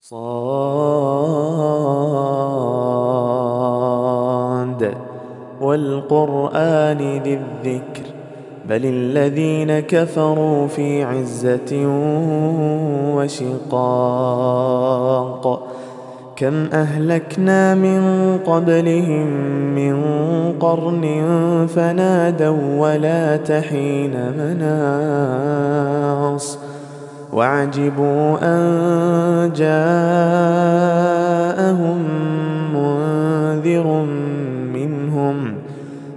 صاد والقرآن ذي الذكر بل الذين كفروا في عزة وشقاق كم أهلكنا من قبلهم من قرن فنادوا ولا تحين مناص وعجبوا أن جاءهم منذر منهم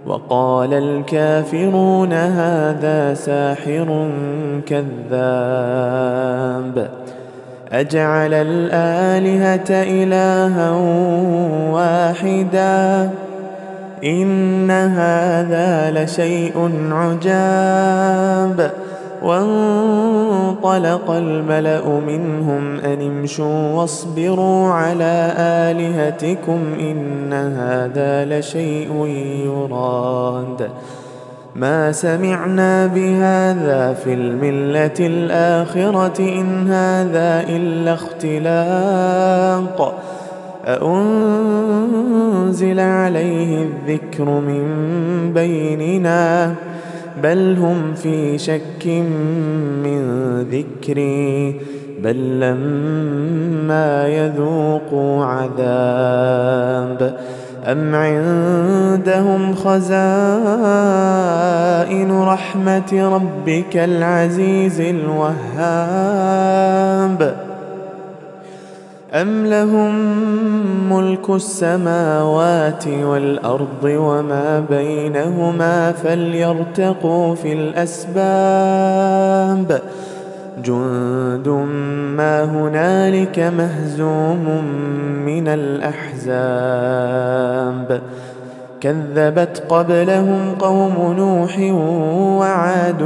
وقال الكافرون هذا ساحر كذاب أجعل الآلهة إلها واحدا إن هذا لشيء عجاب وانطلق الملأ منهم أن امشوا واصبروا على آلهتكم إن هذا لشيء يراد ما سمعنا بهذا في الملة الآخرة إن هذا إلا اختلاق أأنزل عليه الذكر من بيننا بل هم في شك من ذكري بل لما يذوقوا عذاب أم عندهم خزائن رحمة ربك العزيز الوهاب أم لهم ملك السماوات والأرض وما بينهما فليرتقوا في الأسباب جند ما هنالك مهزوم من الأحزاب كذبت قبلهم قوم نوح وعاد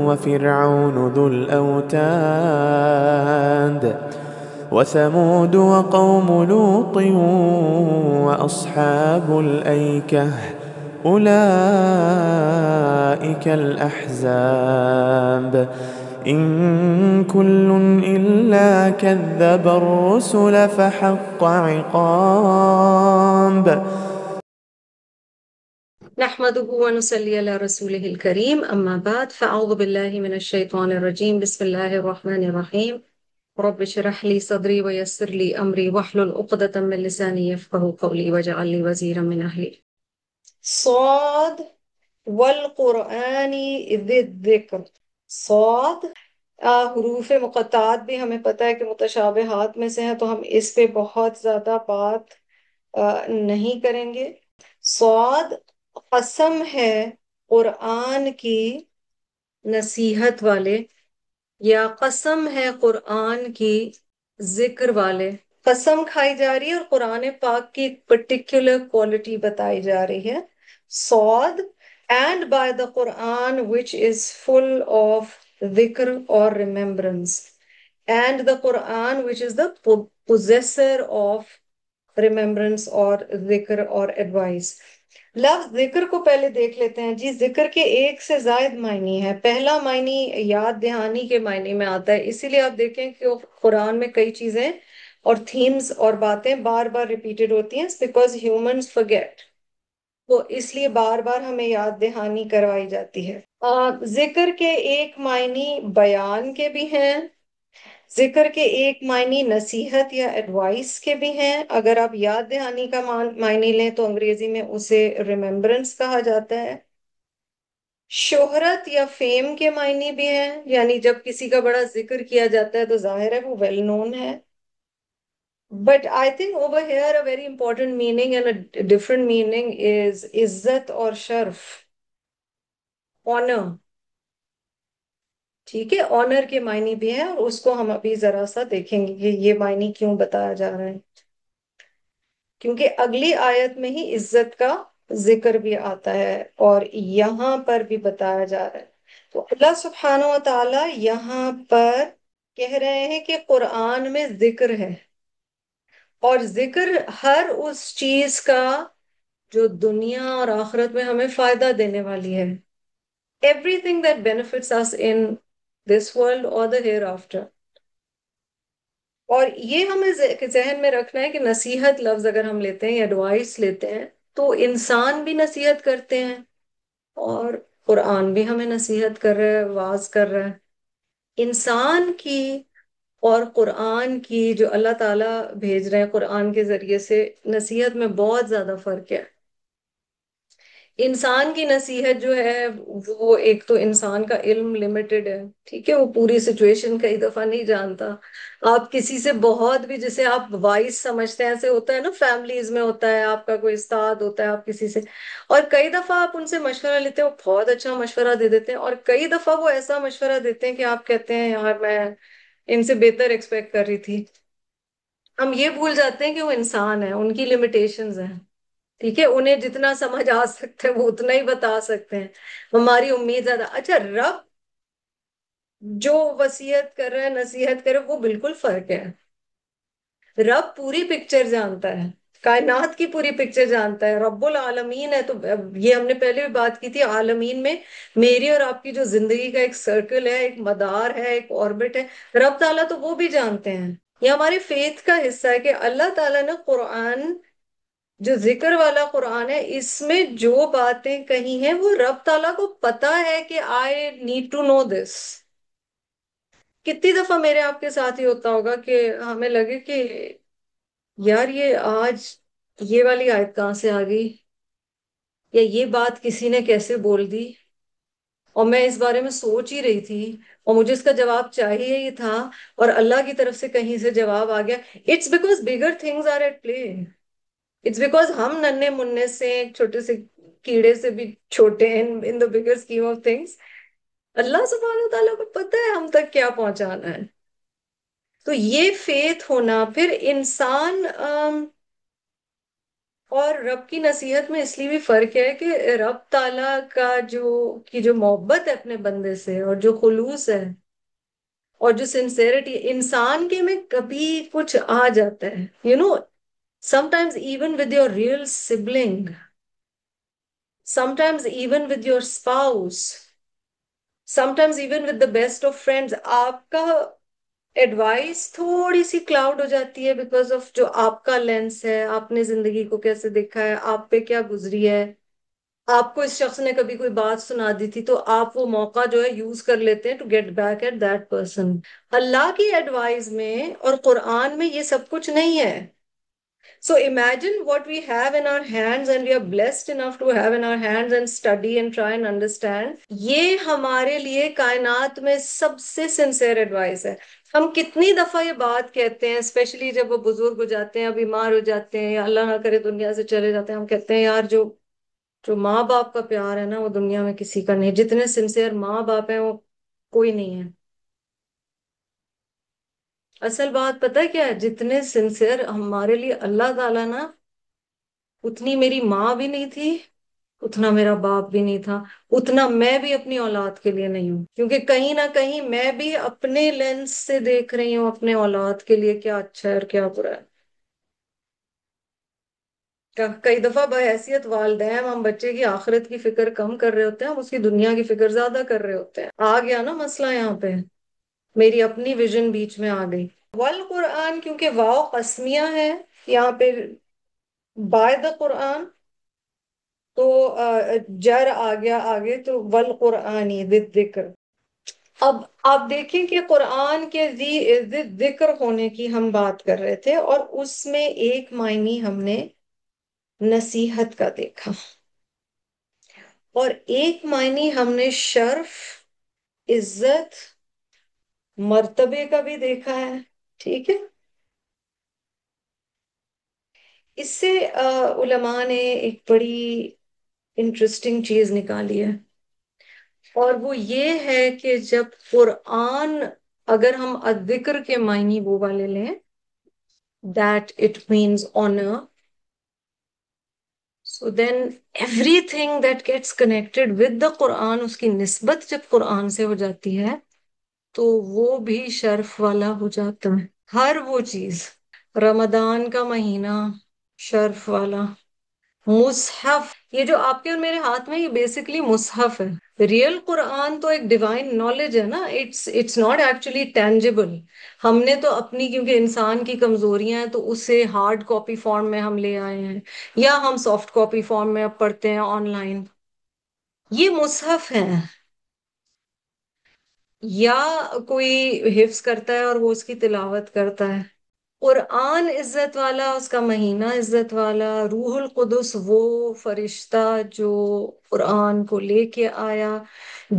وفرعون ذو الأوتاد وثمود وقوم لوط وأصحاب الأيكة أولئك الأحزاب إن كل إلا كذب الرسل فحق عقاب نحمده ونصلي على رسوله الكريم أما بعد فأعوذ بالله من الشيطان الرجيم بسم الله الرحمن الرحيم رب اشرح لي صدري ويسر لي أمري واحلل عقدة من لساني يفقهوا قولي واجعل لي وزيرا من أهلي صاد والقرآن ذي الذکر صاد حروف مقطعات بھی ہمیں پتہ ہے کہ متشابہات میں سے ہیں تو ہم اس پہ بہت زیادہ بات نہیں کریں گے صاد قسم ہے قرآن کی نصیحت والے یا قسم ہے قرآن کی ذکر والے قسم کھائی جا رہی ہے اور قرآن پاک کی ایک پرٹیکولر کوالٹی بتائی جا رہی ہے صاد and by the Quran which is full of dhikr or remembrance and the Quran which is the possessor of remembrance or dhikr or advice لفظ ذکر کو پہلے دیکھ لیتے ہیں جی ذکر کے ایک سے زائد معنی ہے پہلا معنی یاد دہانی کے معنی میں آتا ہے اسی لیے آپ دیکھیں کہ قرآن میں کئی چیزیں اور تھیمز اور باتیں بار بار ریپیٹڈ ہوتی ہیں بیکاز ہیومنز forget تو اس لیے بار بار ہمیں یاد دہانی کروائی جاتی ہے ذکر کے ایک معنی بیان کے بھی ہیں ذکر کے ایک معنی نصیحت یا ایڈوائس کے بھی ہیں اگر آپ یاد دہانی کا معنی لیں تو انگریزی میں اسے ریممبرنس کہا جاتا ہے شہرت یا فیم کے معنی بھی ہیں یعنی جب کسی کا بڑا ذکر کیا جاتا ہے تو ظاہر ہے وہ ویل نون ہے But I think over here a very important meaning and a different meaning is عزت اور شرف honor ٹھیک ہے آنر کے معنی بھی ہیں اور اس کو ہم ابھی ذرا سا دیکھیں گے کہ یہ معنی کیوں بتایا جا رہا ہے کیونکہ اگلی آیت میں ہی عزت کا ذکر بھی آتا ہے اور یہاں پر بھی بتایا جا رہا ہے تو اللہ سبحانہ و تعالی یہاں پر کہہ رہے ہیں کہ قرآن میں ذکر ہے اور ذکر ہر اس چیز کا جو دنیا اور آخرت میں ہمیں فائدہ دینے والی ہے everything that benefits us in this world or the hereafter اور یہ ہمیں ذہن میں رکھنا ہے کہ نصیحت لفظ اگر ہم لیتے ہیں یا ایڈوائس لیتے ہیں تو انسان بھی نصیحت کرتے ہیں، اور قرآن بھی ہمیں نصیحت کر رہا ہے، واز کر رہا ہے۔ انسان کی اور قرآن کی جو اللہ تعالیٰ بھیج رہے ہیں قرآن کے ذریعے سے، نصیحت میں بہت زیادہ فرق ہے۔ انسان کی نصیحت جو ہے وہ ایک تو انسان کا علم لمیٹڈ ہے، ٹھیک ہے، وہ پوری سچویشن کئی دفعہ نہیں جانتا۔ آپ کسی سے بہت بھی، جسے آپ وائس سمجھتے ہیں، ایسے ہوتا ہے نا، فیملیز میں ہوتا ہے، آپ کا کوئی استاد ہوتا ہے، آپ کسی سے، اور کئی دفعہ آپ ان سے مشورہ لیتے ہیں، وہ بہت اچھا مشورہ دے دیتے ہیں، اور کئی دفعہ وہ ایسا مشورہ دیتے ہیں کہ آپ کہتے ہیں یار میں ان سے بہتر ایکسپیکٹ کر رہی تھی۔ ہم یہ بھول جاتے ہیں کہ وہ انسان ہیں، ان کی لمیٹیشنز ہیں، ٹھیک ہے، انہیں جتنا سمجھ آ سکتے ہیں وہ اتنا ہی بتا سکتے ہیں۔ ہماری امید زیادہ، اچھا رب جو وصیت کر رہا ہے، نصیحت کر رہا ہے، وہ بالکل فرق ہے۔ رب پوری پکچر جانتا ہے، کائنات کی پوری پکچر جانتا ہے، رب العالمین ہے۔ تو یہ ہم نے پہلے بھی بات کی تھی، عالمین میں میری اور آپ کی جو زندگی کا ایک سرکل ہے، ایک مدار ہے، ایک آربٹ ہے، رب تعالیٰ تو وہ بھی جانتے ہیں۔ یہ ہماری فیتھ کا حصہ ہے کہ اللہ تعالیٰ نے قرآن، جو ذکر والا قرآن ہے، اس میں جو باتیں کہی ہیں وہ رب تعالیٰ کو پتا ہے کہ آئی نیڈ ٹو نو دس۔ کتنی دفعہ میرے آپ کے ساتھ ہی ہوتا ہوگا کہ ہمیں لگے کہ یار یہ آج یہ والی آیت کہاں سے آ گئی، یا یہ بات کسی نے کیسے بول دی، اور میں اس بارے میں سوچ ہی رہی تھی اور مجھے اس کا جواب چاہیے ہی تھا، اور اللہ کی طرف سے کہیں سے جواب آ گیا۔ It's because bigger things are at play. It's because ہم ننھے مننے سے، ایک چھوٹے سے کیڑے سے بھی چھوٹے ہیں ان دا بگر اسکیم آف تھنگس۔ اللہ سبحانہ وتعالیٰ کو پتہ ہے ہم تک کیا پہنچانا ہے۔ تو یہ فیتھ ہونا، پھر انسان اور رب کی نصیحت میں اس لیے بھی فرق ہے کہ رب تعالیٰ کا جو محبت ہے اپنے بندے سے، اور جو خلوص ہے اور جو سنسیریٹی، انسان کے میں کبھی کچھ آ جاتا ہے، sometimes even with your real sibling, sometimes even with your spouse, sometimes even with the best of friends، آپ کا ایڈوائس تھوڑی سی کلاؤڈ ہو جاتی ہے بیکاز آف جو آپ کا لینس ہے، آپ نے زندگی کو کیسے دیکھا ہے، آپ پہ کیا گزری ہے، آپ کو اس شخص نے کبھی کوئی بات سنا دی تھی تو آپ وہ موقع جو ہے یوز کر لیتے ہیں to get back at that person. Allah کی ایڈوائز میں اور قرآن میں یہ سب کچھ نہیں ہے۔ So imagine what we have in our hands, and we are blessed enough to have in our hands and study and try and understand. یہ ہمارے لیے کائنات میں سب سے سنسیئر ایڈوائس ہے۔ ہم کتنی دفعہ یہ بات کہتے ہیں، اسپیشلی جب وہ بزرگ ہو جاتے ہیں، بیمار ہو جاتے ہیں، یا اللہ نہ کرے دنیا سے چلے جاتے ہیں، ہم کہتے ہیں یار جو ماں باپ کا پیار ہے نا، وہ دنیا میں کسی کا نہیں، جتنے سنسیئر ماں باپ ہیں وہ کوئی نہیں ہے۔ اصل بات پتہ ہے کیا ہے؟ جتنے سنسیئر ہمارے لیے اللہ تعالیٰ نا، اتنی میری ماں بھی نہیں تھی، اتنا میرا باپ بھی نہیں تھا، اتنا میں بھی اپنی اولاد کے لیے نہیں ہوں، کیونکہ کہیں نہ کہیں میں بھی اپنے لینس سے دیکھ رہی ہوں اپنے اولاد کے لیے کیا اچھا ہے اور کیا برا ہے۔ کئی دفعہ بحیثیت والدین ہم بچے کی آخرت کی فکر کم کر رہے ہوتے ہیں، ہم اس کی دنیا کی فکر زیادہ کر رہے ہوتے ہیں۔ آ گیا نا مسئلہ یہاں پہ، میری اپنی ویژن بیچ میں آ گئی۔ والقرآن، کیونکہ واو قسمیہ ہے یہاں پہ، بائی دا قرآن، تو جر آ گیا آگے، تو والقرآنی ذکر۔ اب آپ دیکھیں کہ قرآن کے ذکر ہونے کی ہم بات کر رہے تھے، اور اس میں ایک معنی ہم نے نصیحت کا دیکھا، اور ایک معنی ہم نے شرف، عزت، مرتبے کا بھی دیکھا ہے، ٹھیک ہے۔ اس سے علماء نے ایک بڑی انٹرسٹنگ چیز نکالی ہے، اور وہ یہ ہے کہ جب قرآن، اگر ہم الذکر کے معنی وہ والے لیں، that it means honor, so then everything that gets connected with the قرآن، اس کی نسبت جب قرآن سے ہو جاتی ہے تو وہ بھی شرف والا ہو جاتا ہے۔ ہر وہ چیز، رمضان کا مہینہ شرف والا، مصحف، یہ جو آپ کے اور میرے ہاتھ میں، یہ بیسکلی مصحف ہے. ریئل قرآن تو ایک ڈیوائن نالج ہے نا. It's not actually tangible. ہم نے تو اپنی، کیونکہ انسان کی کمزوریاں ہیں تو اسے ہارڈ کاپی فارم میں ہم لے آئے ہیں، یا ہم سافٹ کاپی فارم میں اب پڑھتے ہیں آن لائن. یہ مصحف ہیں. یا کوئی حفظ کرتا ہے اور وہ اس کی تلاوت کرتا ہے. قرآن عزت والا، اس کا مہینہ عزت والا، روح القدس وہ فرشتہ جو قرآن کو لے کے آیا،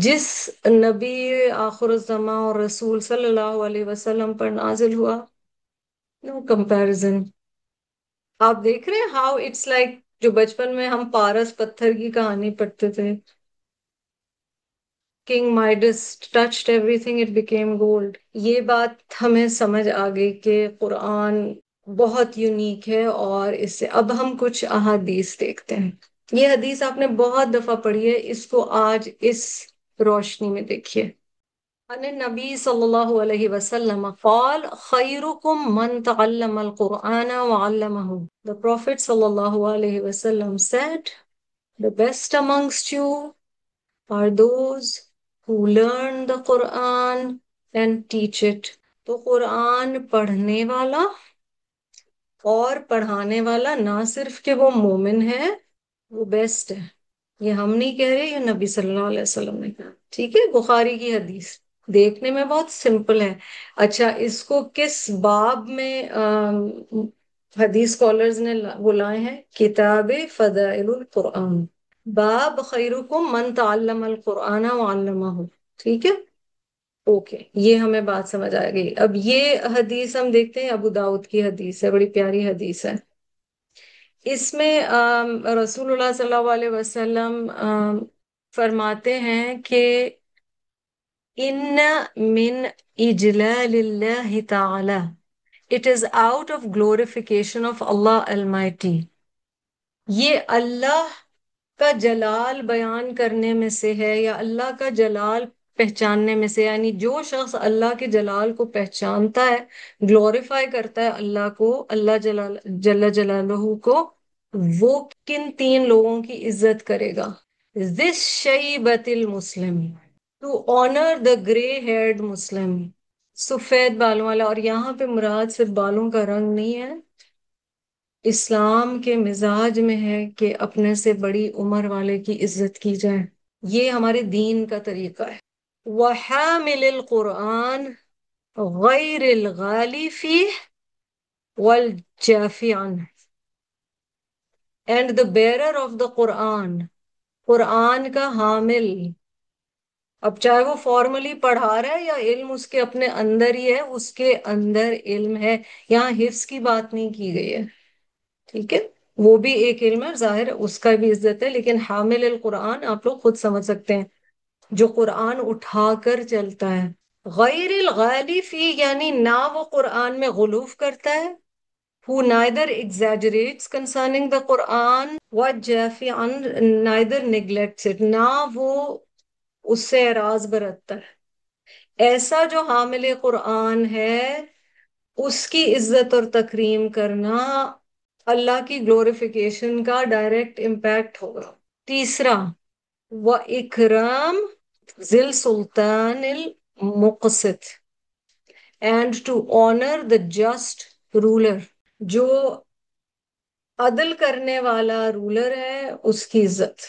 جس نبی آخر الزماں اور رسول صلی اللہ علیہ وسلم پر نازل ہوا. No comparison. آپ دیکھ رہے ہیں ہاؤ اٹس لائک، جو بچپن میں ہم پارس پتھر کی کہانی پڑھتے تھے، king Midas touched everything it became gold. یہ بات ہمیں سمجھ آ گئی کہ قرآن بہت یونیک ہے. اور اس سے اب ہم کچھ احادیث دیکھتے ہیں. یہ حدیث آپ نے بہت دفعہ پڑھی ہے، اس کو آج اس روشنی میں دیکھیے. ان نبی صلی اللہ علیہ وسلم قال خیرکم من تعلم القرآن وعلمہ. The Prophet صلی اللہ علیہ وسلم said, the best amongst you are those who learn the Quran and teach it. تو قرآن پڑھنے والا اور پڑھانے والا، نہ صرف کہ وہ مومن ہے، وہ بیسٹ ہے. یہ ہم نہیں کہہ رہے، یہ نبی صلی اللہ علیہ وسلم نے کہا. ٹھیک ہے، بخاری کی حدیث. دیکھنے میں بہت سمپل ہے. اچھا، اس کو کس باب میں حدیث اسکالرز نے وہ لائے ہیں؟ کتاب فضائل القرآن، باب خیرکم من تعلم القرآن وعلمہ. ٹھیک ہے، اوکے، یہ ہمیں بات سمجھ آ گئی. اب یہ حدیث ہم دیکھتے ہیں، ابو داؤد کی حدیث ہے، بڑی پیاری حدیث ہے. اس میں رسول اللہ صلی اللہ علیہ وسلم فرماتے ہیں کہ ان من اجلال اللہ تعالی، it is out of glorification of Allah Almighty. یہ اللہ کا جلال بیان کرنے میں سے ہے، یا اللہ کا جلال پہچاننے میں سے. یعنی جو شخص اللہ کے جلال کو پہچانتا ہے، گلوریفائی کرتا ہے اللہ کو، اللہ جل جلالہ کو، وہ کن تین لوگوں کی عزت کرے گا؟ this شیبت المسلم، ٹو آنر دا گرے ہیئرڈ مسلم، سفید بالوں والا. اور یہاں پہ مراد صرف بالوں کا رنگ نہیں ہے، اسلام کے مزاج میں ہے کہ اپنے سے بڑی عمر والے کی عزت کی جائے. یہ ہمارے دین کا طریقہ ہے. وَحَامِلِ الْقُرْآنِ غَيْرِ الْغَالِ فِيهِ وَالْجَافِ عَنْهُ. And the bearer of the Quran، قرآن کا حامل. اب چاہے وہ فارملی پڑھا رہا ہے یا علم اس کے اپنے اندر ہی ہے، اس کے اندر علم ہے. یہاں حفظ کی بات نہیں کی گئی ہے. ٹھیک ہے، وہ بھی ایک علم ہے، ظاہر اس کا بھی عزت ہے، لیکن حامل القرآن آپ لوگ خود سمجھ سکتے ہیں، جو قرآن اٹھا کر چلتا ہے. غیر الغالی فی، یعنی نہ وہ قرآن میں غلوف کرتا ہے. who neither exaggerates concerning the Quran والجافی عن، neither neglects it، نہ وہ اس سے اعراض برتتا ہے. ایسا جو حامل قرآن ہے، اس کی عزت اور تکریم کرنا اللہ کی گلوریفیکیشن کا ڈائریکٹ امپیکٹ ہوگا. تیسرا، وَإِكْرَامِ ذِي السُّلْطَانِ الْمُقْسِطِ، and to honor the just ruler. جو عدل کرنے والا رولر ہے، اس کی عزت.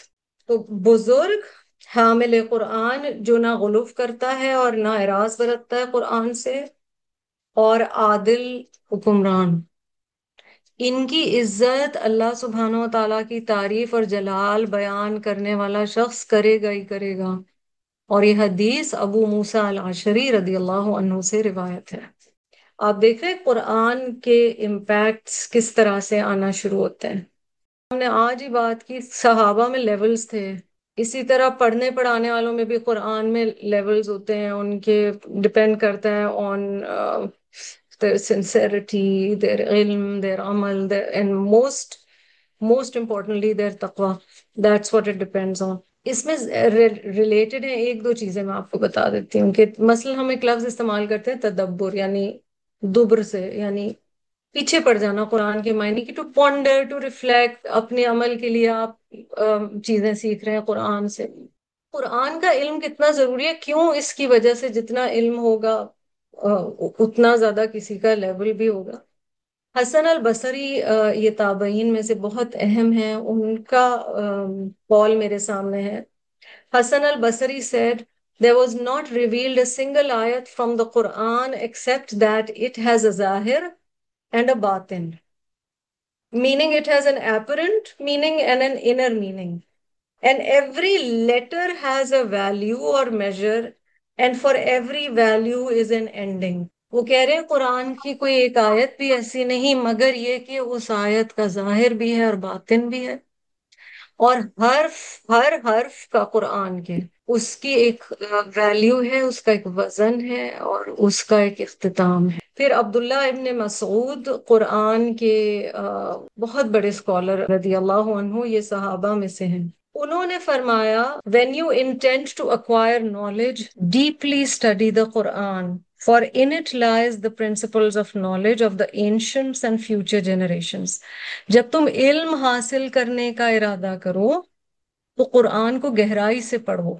تو بزرگ حامل قرآن جو نہ غلوف کرتا ہے اور نہ اعراض برتتا ہے قرآن سے، اور عادل حکمران، ان کی عزت اللہ سبحانہ و تعالیٰ کی تعریف اور جلال بیان کرنے والا شخص کرے گا ہی کرے گا. اور یہ حدیث ابو موسیٰ الاشعری رضی اللہ عنہ سے روایت ہے. آپ دیکھ رہے ہیں قرآن کے امپیکٹس کس طرح سے آنا شروع ہوتے ہیں. ہم نے آج ہی بات کی، صحابہ میں لیولز تھے، اسی طرح پڑھنے پڑھانے والوں میں بھی قرآن میں لیولز ہوتے ہیں. ان کے ڈپینڈ کرتا ہے آن their sincerity, their ilm, their amal, and most importantly their taqwa. That's what it depends on. اس میں ریلیٹڈ ہیں ایک دو چیزیں میں آپ کو بتا دیتی ہوں. کہ مثلا ہم ایک لفظ استعمال کرتے ہیں تدبر، یعنی دبر سے، یعنی پیچھے پڑ جانا قرآن کے معنی کی. ٹو پونڈر، ٹو ریفلیکٹ، اپنے عمل کے لیے آپ چیزیں سیکھ رہے ہیں قرآن سے. قرآن کا علم کتنا ضروری ہے، کیوں؟ اس کی وجہ سے جتنا علم ہوگا اتنا زیادہ کسی کا لیول بھی ہوگا. حسن البصری یہ تابعین میں سے بہت اہم ہیں، ان کا قول میرے سامنے ہے. Hassan al-Basri said, there was not revealed a single ayat from the Quran except that it has a zahir and a batin, meaning it has an apparent meaning and an inner meaning. And every letter has a value or measure, and for every value is an ending. وہ کہہ رہے ہیں قرآن کی کوئی ایک آیت بھی ایسی نہیں مگر یہ کہ اس آیت کا ظاہر بھی ہے اور باطن بھی ہے، اور ہر حرف کا قرآن کے اس کی ایک ویلیو ہے، اس کا ایک وزن ہے اور اس کا ایک اختتام ہے. پھر عبداللہ ابن مسعود قرآن کے بہت بڑے اسکالر رضی اللہ عنہ، یہ صحابہ میں سے ہیں. انہوں نے فرمایا when you intend to acquire knowledge deeply study the Quran for in it lies the principles of knowledge of the ancients and future generations. جب تم علم حاصل کرنے کا ارادہ کرو تو قرآن کو گہرائی سے پڑھو،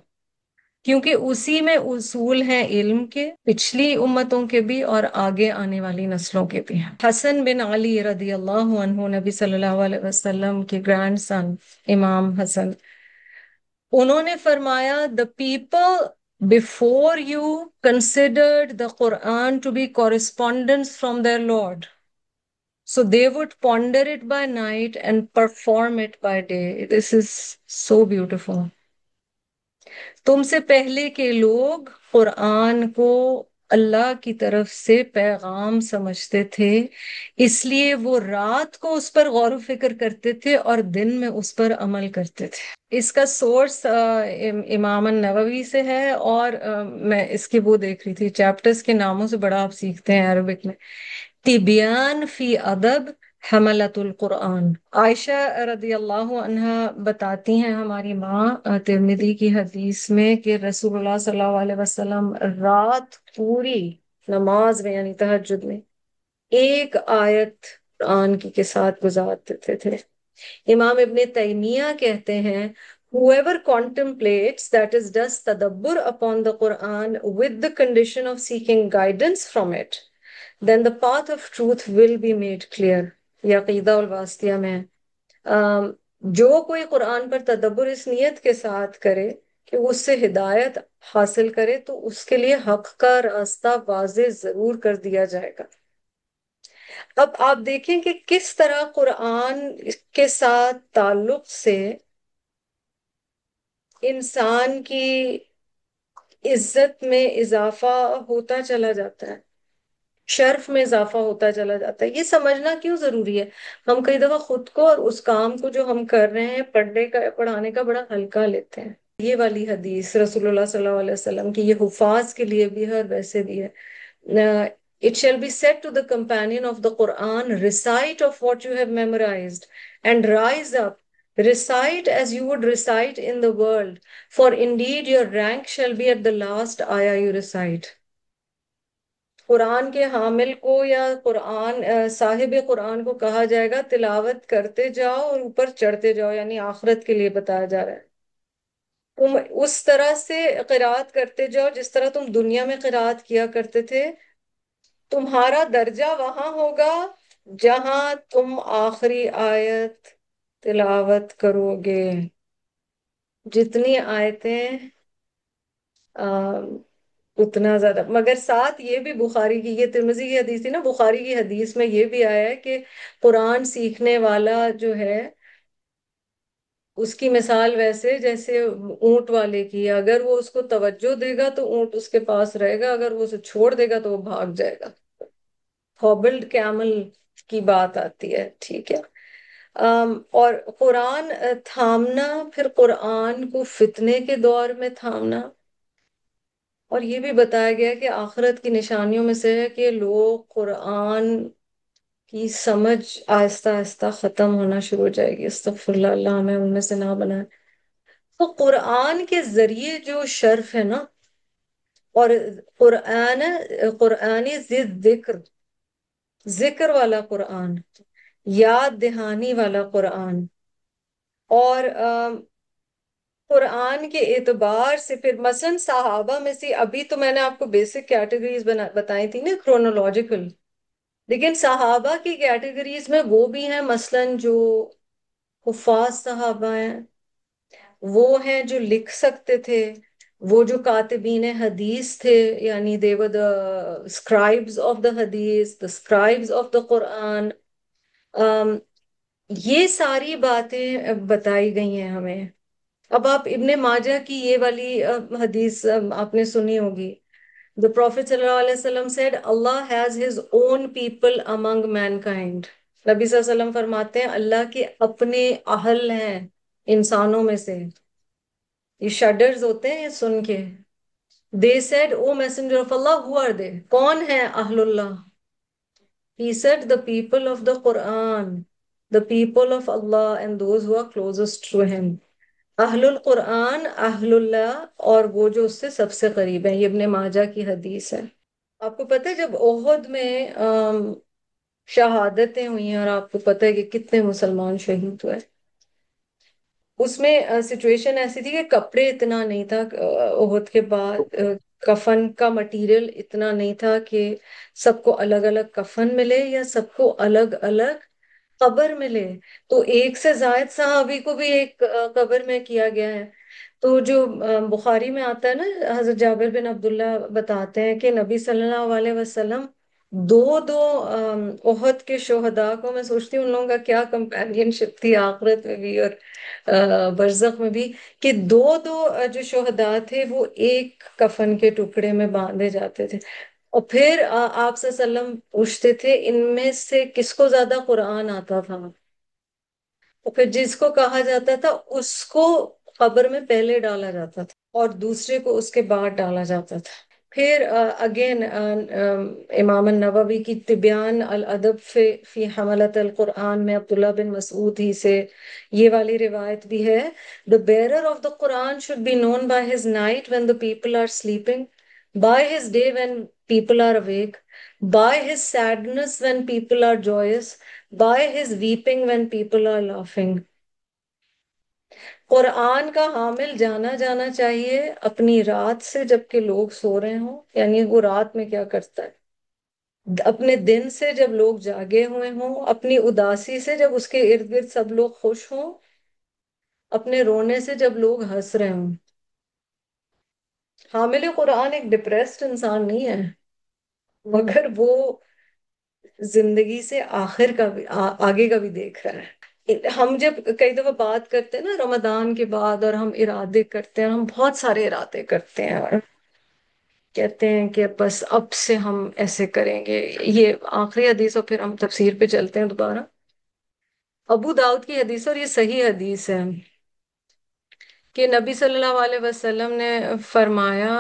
کیونکہ اسی میں اصول ہیں علم کے، پچھلی امتوں کے بھی اور آگے آنے والی نسلوں کے بھی ہیں. حسن بن علی رضی اللہ عنہ، نبی صلی اللہ علیہ وسلم کے گرینڈ سن امام حسن، انہوں نے فرمایا the people before you considered the Quran to be correspondence from their Lord. So they would ponder it by night and perform it by day. This is so beautiful. تم سے پہلے کے لوگ قرآن کو اللہ کی طرف سے پیغام سمجھتے تھے، اس لیے وہ رات کو اس پر غور و فکر کرتے تھے اور دن میں اس پر عمل کرتے تھے. اس کا سورس امام النووی سے ہے، اور میں اس کی وہ دیکھ رہی تھی، چیپٹرز کے ناموں سے بڑا آپ سیکھتے ہیں عربک میں. تبیان فی ادب حملۃ القرآن. عائشہ رضی اللہ عنہا بتاتی ہیں، ہماری ماں، ترمذی کی حدیث میں، کہ رسول اللہ صلی اللہ علیہ وسلم رات پوری نماز میں یعنی تہجد میں ایک آیت قرآن کی کے ساتھ گزار دیتے تھے. امام ابن تیمیہ کہتے ہیں whoever contemplates, that is does tadabbur upon the Quran with the condition of seeking guidance from it, then the path of truth will be made clear. یہ عقیدہ الواسطیہ میں جو کوئی قرآن پر تدبر اس نیت کے ساتھ کرے کہ اس سے ہدایت حاصل کرے تو اس کے لیے حق کا راستہ واضح ضرور کر دیا جائے گا. اب آپ دیکھیں کہ کس طرح قرآن کے ساتھ تعلق سے انسان کی عزت میں اضافہ ہوتا چلا جاتا ہے، شرف میں اضافہ ہوتا چلا جاتا ہے. یہ سمجھنا کیوں ضروری ہے؟ ہم کئی دفعہ خود کو اور اس کام کو جو ہم کر رہے ہیں پڑھنے کا پڑھانے کا بڑا ہلکا لیتے ہیں. یہ والی حدیث رسول اللہ صلی اللہ علیہ وسلم کی، یہ حفاظ کے لیے بھی ہے اور ویسے بھی ہے. It shall be said to the companion of the Quran, recite of what you have memorized and rise up, recite as you would recite in the world, for indeed your rank shall be at the last ayah you recite. قرآن کے حامل کو یا قرآن صاحب قرآن کو کہا جائے گا تلاوت کرتے جاؤ اور اوپر چڑھتے جاؤ، یعنی آخرت کے لیے بتایا جا رہا ہے. تم اس طرح سے قرات کرتے جاؤ جس طرح تم دنیا میں قرات کیا کرتے تھے. تمہارا درجہ وہاں ہوگا جہاں تم آخری آیت تلاوت کرو گے. جتنی آیتیں اتنا زیادہ. مگر ساتھ یہ بھی بخاری کی، یہ ترمذی کی حدیث تھی نا، بخاری کی حدیث میں یہ بھی آیا ہے کہ قرآن سیکھنے والا جو ہے اس کی مثال ویسے جیسے اونٹ والے کی ہے. اگر وہ اس کو توجہ دے گا تو اونٹ اس کے پاس رہے گا، اگر وہ اسے چھوڑ دے گا تو وہ بھاگ جائے گا. ہابلڈ کیمل کی بات آتی ہے، ٹھیک ہے. اور قرآن تھامنا، پھر قرآن کو فتنے کے دور میں تھامنا. اور یہ بھی بتایا گیا کہ آخرت کی نشانیوں میں سے ہے کہ لوگ قرآن کی سمجھ آہستہ آہستہ ختم ہونا شروع ہو جائے گی. استغفر اللہ، اللہ ہمیں ان میں سے نہ بنائے. تو قرآن کے ذریعے جو شرف ہے نا، اور قرآنی ذکر ذکر والا قرآن، یاد دہانی والا قرآن، اور قرآن کے اعتبار سے پھر مثلا صحابہ میں سے، ابھی تو میں نے آپ کو بیسک کیٹیگریز بتائی تھی نا کرونولوجیکل، لیکن صحابہ کی کیٹیگریز میں وہ بھی ہیں مثلا جو حفاظ صحابہ ہیں، وہ ہیں جو لکھ سکتے تھے، وہ جو کاتبین حدیث تھے، یعنی they were the scribes of the حدیث، the scribes of the Quran. um, یہ ساری باتیں بتائی گئی ہیں ہمیں. اب آپ ابن ماجہ کی یہ والی حدیث آپ نے سنی ہوگی. The Prophet صلی اللہ علیہ وسلم said Allah has his own people among mankind. نبی صلی اللہ علیہ وسلم فرماتے ہیں اللہ کے اپنے اہل ہیں انسانوں میں سے. یہ شڈرز ہوتے ہیں یہ سن کے. They said, O Messenger of Allah, who are they? کون ہیں اہل اللہ؟ He said, the people of the Quran, the people of Allah and those who are closest to him. اہل القرآن، اہل اللہ، اور وہ جو اس سے سب سے قریب ہیں. یہ ابن ماجہ کی حدیث ہے. آپ کو پتہ ہے جب احد میں شہادتیں ہوئی ہیں، اور آپ کو پتہ ہے کہ کتنے مسلمان شہید ہوئے، اس میں سچویشن ایسی تھی کہ کپڑے اتنا نہیں تھا احد کے بعد، کفن کا مٹیریل اتنا نہیں تھا کہ سب کو الگ الگ کفن ملے یا سب کو الگ الگ قبر ملے. تو ایک سے زائد صحابی کو بھی ایک قبر میں کیا گیا ہے. تو جو بخاری میں آتا ہے نا، حضرت جابر بن عبداللہ بتاتے ہیں کہ نبی صلی اللہ علیہ وسلم دو دو احد کے شہداء کو، میں سوچتی ہوں ان لوگوں کا کیا کمپینین شپ تھی آخرت میں بھی اور برزخ میں بھی، کہ دو دو جو شہداء تھے وہ ایک کفن کے ٹکڑے میں باندھے جاتے تھے. اور پھر آپ صلی اللہ علیہ وسلم پوچھتے تھے ان میں سے کس کو زیادہ قرآن آتا تھا، اور پھر جس کو کہا جاتا تھا اس کو قبر میں پہلے ڈالا جاتا تھا اور دوسرے کو اس کے بعد ڈالا جاتا تھا. پھر اگین امام النووی کی تبیان الادب فی حملۃ القرآن میں عبداللہ بن مسعود ہی سے یہ والی روایت بھی ہے. The bearer of the Quran should be known by his night when the people are sleeping, by his day when people are awake, by his sadness when people are joyous, by his weeping when people are laughing. قرآن کا حامل جانا جانا چاہیے اپنی رات سے جب کہ لوگ سو رہے ہوں، یعنی وہ رات میں کیا کرتا ہے، اپنے دن سے جب لوگ جاگے ہوئے ہوں، اپنی اداسی سے جب اس کے ارد گرد سب لوگ خوش ہوں، اپنے رونے سے جب لوگ ہنس رہے ہوں. حامل قرآن ایک ڈپریسڈ انسان نہیں ہے، مگر وہ زندگی سے آخر کا بھی آگے کا بھی دیکھ رہا ہے. ہم جب کئی دفعہ بات کرتے ہیں نا رمضان کے بعد، اور ہم ارادے کرتے ہیں، ہم بہت سارے ارادے کرتے ہیں اور کہتے ہیں کہ بس اب سے ہم ایسے کریں گے. یہ آخری حدیث، اور پھر ہم تفسیر پہ چلتے ہیں دوبارہ. ابو داؤد کی حدیث، اور یہ صحیح حدیث ہے، کہ نبی صلی اللہ علیہ وسلم نے فرمایا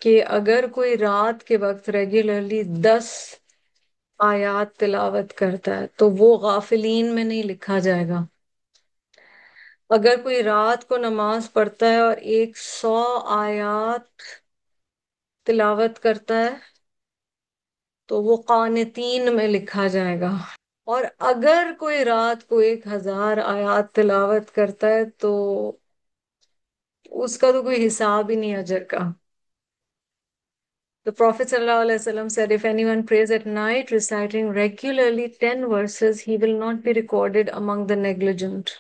کہ اگر کوئی رات کے وقت ریگولرلی 10 آیات تلاوت کرتا ہے تو وہ غافلین میں نہیں لکھا جائے گا. اگر کوئی رات کو نماز پڑھتا ہے اور 100 آیات تلاوت کرتا ہے تو وہ قانتین میں لکھا جائے گا. اور اگر کوئی رات کو 1000 آیات تلاوت کرتا ہے تو اس کا تو کوئی حساب ہی نہیں اجر کا. The Prophet ﷺ said, if anyone prays at night reciting regularly 10 verses, he will not be recorded among the negligent.